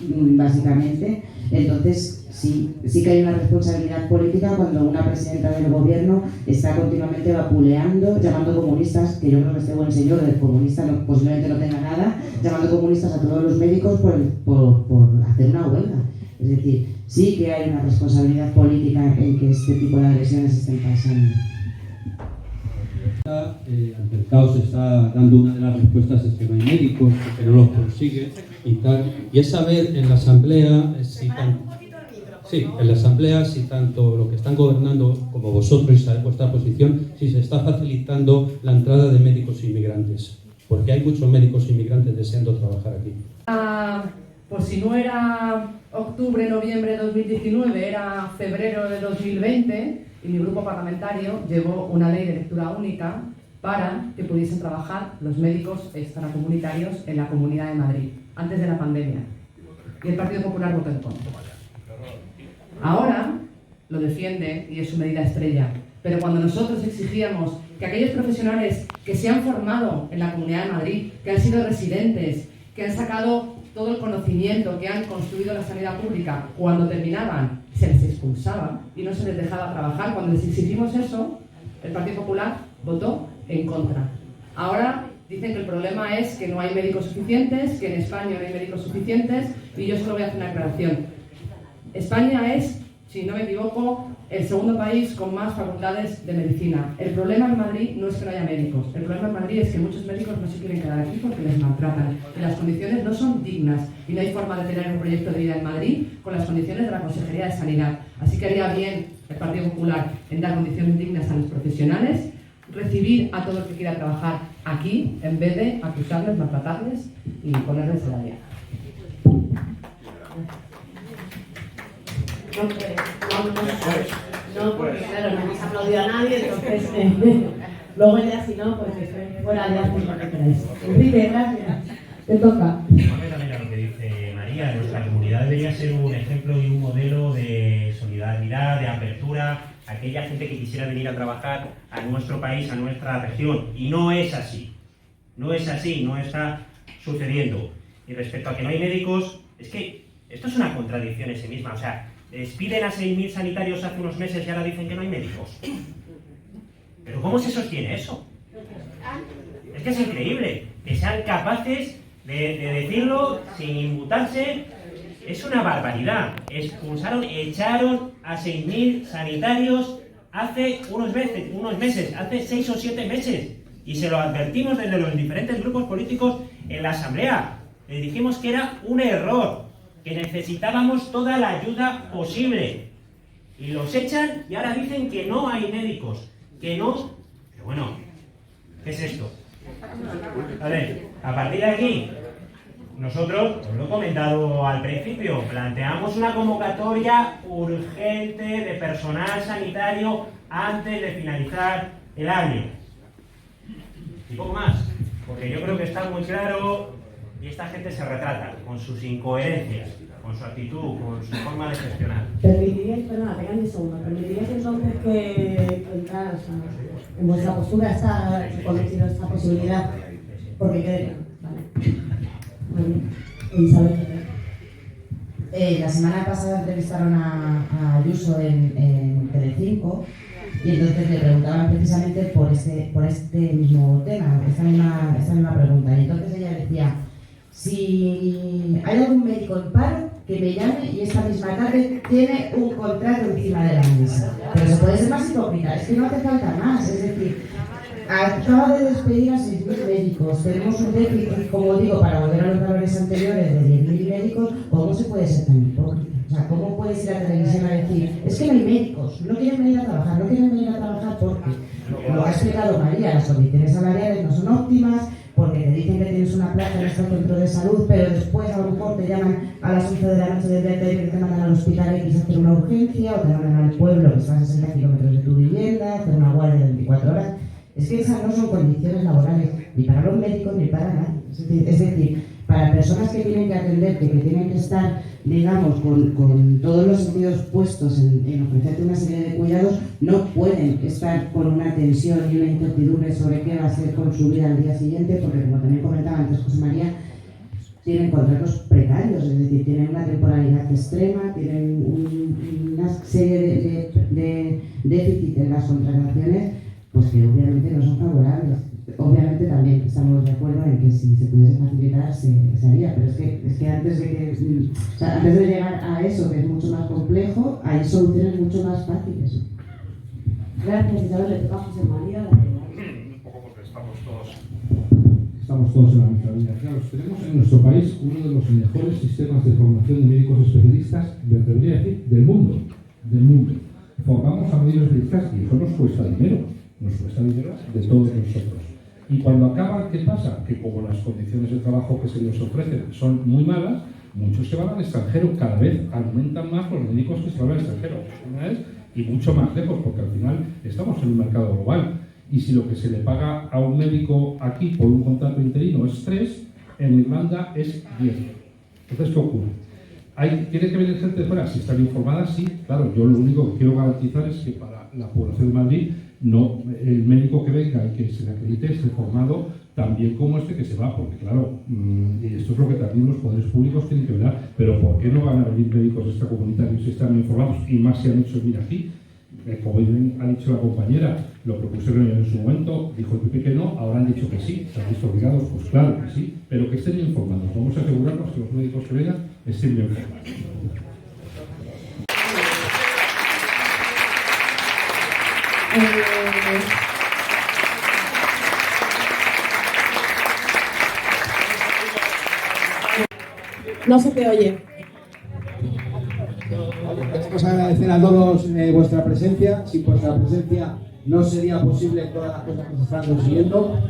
básicamente. Entonces, sí que hay una responsabilidad política cuando una presidenta del gobierno está continuamente vapuleando, llamando comunistas, que yo creo que este buen señor del comunista posiblemente no tenga nada, llamando comunistas a todos los médicos por hacer una huelga. Es decir, sí que hay una responsabilidad política en que este tipo de agresiones estén pasando. Ante el caos está dando una de las respuestas es que no hay médicos, que no los consiguen y tal. Y es saber en la asamblea si tanto lo que están gobernando como vosotros y saber vuestra posición, si se está facilitando la entrada de médicos inmigrantes, porque hay muchos médicos inmigrantes deseando trabajar aquí. Por si no era octubre, noviembre de 2019, era febrero de 2020, y mi grupo parlamentario llevó una ley de lectura única para que pudiesen trabajar los médicos extracomunitarios en la Comunidad de Madrid, antes de la pandemia. Y el Partido Popular votó en contra. Ahora lo defiende y es su medida estrella. Pero cuando nosotros exigíamos que aquellos profesionales que se han formado en la Comunidad de Madrid, que han sido residentes, que han sacado todo el conocimiento, que han construido la sanidad pública, cuando terminaban se les expulsaba y no se les dejaba trabajar, cuando les exigimos eso, el Partido Popular votó en contra. Ahora dicen que el problema es que no hay médicos suficientes, que en España no hay médicos suficientes, y yo solo voy a hacer una aclaración. España es, si no me equivoco, el segundo país con más facultades de medicina. El problema en Madrid no es que no haya médicos. El problema en Madrid es que muchos médicos no se quieren quedar aquí porque les maltratan. Y las condiciones no son dignas. Y no hay forma de tener un proyecto de vida en Madrid con las condiciones de la Consejería de Sanidad. Así que haría bien el Partido Popular en dar condiciones dignas a los profesionales, recibir a todo el que quiera trabajar aquí, en vez de acusarles, maltratarles y ponerles la vía. No, porque claro, no hemos aplaudido a nadie, entonces luego ya si no, pues fuera de hacer lo que queráis. Enrique, gracias. Te toca. También a lo que dice María, nuestra comunidad debería ser un ejemplo y un modelo de solidaridad, de apertura a aquella gente que quisiera venir a trabajar a nuestro país, a nuestra región. Y no es así. No es así, no está sucediendo. Y respecto a que no hay médicos, es que esto es una contradicción en sí misma. O sea, despiden a 6.000 sanitarios hace unos meses y ahora dicen que no hay médicos. ¿Pero cómo se sostiene eso? Es que es increíble que sean capaces de decirlo sin inmutarse. Es una barbaridad. Echaron a 6.000 sanitarios hace unos meses, hace 6 o 7 meses. Y se lo advertimos desde los diferentes grupos políticos en la asamblea. Les dijimos que era un error, que necesitábamos toda la ayuda posible. Y los echan y ahora dicen que no hay médicos, que no... Pero bueno, ¿qué es esto? A ver, a partir de aquí, nosotros, os lo he comentado al principio, planteamos una convocatoria urgente de personal sanitario antes de finalizar el año. Y poco más, porque yo creo que está muy claro. Y esta gente se retrata con sus incoherencias, con su actitud, con su forma de gestionar. ¿Permitiríais, perdona, tengan un segundo, permitiríais entonces que en vuestra postura está conocido esta posibilidad? Porque quede vale. Bueno, Isabel. La semana pasada entrevistaron a Ayuso en Telecinco y entonces le preguntaban precisamente por este mismo tema, esta misma pregunta. Y entonces ella decía: si hay algún médico en paro, que me llame y esta misma tarde tiene un contrato encima de la mesa. Pero se puede ser más hipócrita, es que no hace falta más. Es decir, acaba de despedir a 6.000 médicos, tenemos un déficit, como digo, para volver a los valores anteriores de 10.000 médicos. ¿Cómo se puede ser tan hipócrita? O sea, ¿cómo puedes ir a televisión a decir: es que no hay médicos, no quieren venir a trabajar, porque lo ha explicado María, las condiciones salariales no son óptimas, porque te dicen que tienes una plaza en este centro de salud, pero después a lo mejor te llaman a las 11 de la noche del día que te mandan al hospital X a hacer una urgencia, o te mandan al pueblo que está a 60 kilómetros de tu vivienda, hacer una guardia de 24 horas. Es que esas no son condiciones laborales ni para los médicos ni para nadie. Es decir, para personas que tienen que atenderte, que tienen que estar, digamos, con todos los sentidos puestos en ofrecerte una serie de cuidados, no pueden estar con una tensión y una incertidumbre sobre qué va a hacer con su vida al día siguiente, porque, como también comentaba antes José María, tienen contratos precarios, es decir, tienen una temporalidad extrema, tienen una serie de déficit en las contrataciones, pues que obviamente no son favorables. Obviamente también estamos de acuerdo en que si se pudiese facilitar se haría, pero es que antes de llegar a eso, que es mucho más complejo, hay soluciones mucho más fáciles. Gracias, Isabel. Le toca a José María. Un poco porque estamos todos en la misma línea. Claro, tenemos en nuestro país uno de los mejores sistemas de formación de médicos especialistas, me atrevería a decir, del mundo. Formamos a médicos especialistas y eso nos cuesta dinero de todos nosotros. Y cuando acaba, ¿qué pasa? Que como las condiciones de trabajo que se les ofrecen son muy malas, muchos se van al extranjero. Cada vez aumentan más los médicos que se van al extranjero. Una vez y mucho más lejos, porque al final estamos en un mercado global. Y si lo que se le paga a un médico aquí por un contrato interino es 3, en Irlanda es 10. Entonces, ¿qué ocurre? ¿Tiene que venir gente de fuera? Si están informadas, sí. Claro, yo lo único que quiero garantizar es que para la población de Madrid, no, el médico que venga y que se le acredite esté formado también como este que se va, porque claro, y esto es lo que también los poderes públicos tienen que ver, pero ¿por qué no van a venir médicos extracomunitarios si están informados y más se han hecho venir aquí? Como ha dicho la compañera, lo propusieron en su momento, dijo el PP que no, ahora han dicho que sí, se han visto obligados, pues claro que sí, pero que estén informados. Vamos a asegurarnos que los médicos que vengan estén bien informados. No se te oye. Queremos agradecer a todos vuestra presencia. Sin vuestra presencia no sería posible todas las cosas que se están consiguiendo.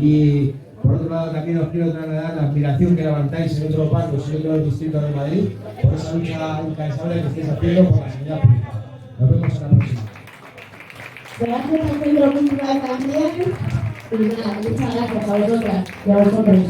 Y por otro lado también os quiero trasladar la admiración que levantáis en otros barrios y en otros distritos de Madrid por esa lucha incansable que estáis haciendo por la sanidad pública. Nos vemos en la próxima. Gracias al Centro Cultural también. Y nada, muchas gracias a vosotras y a vosotros.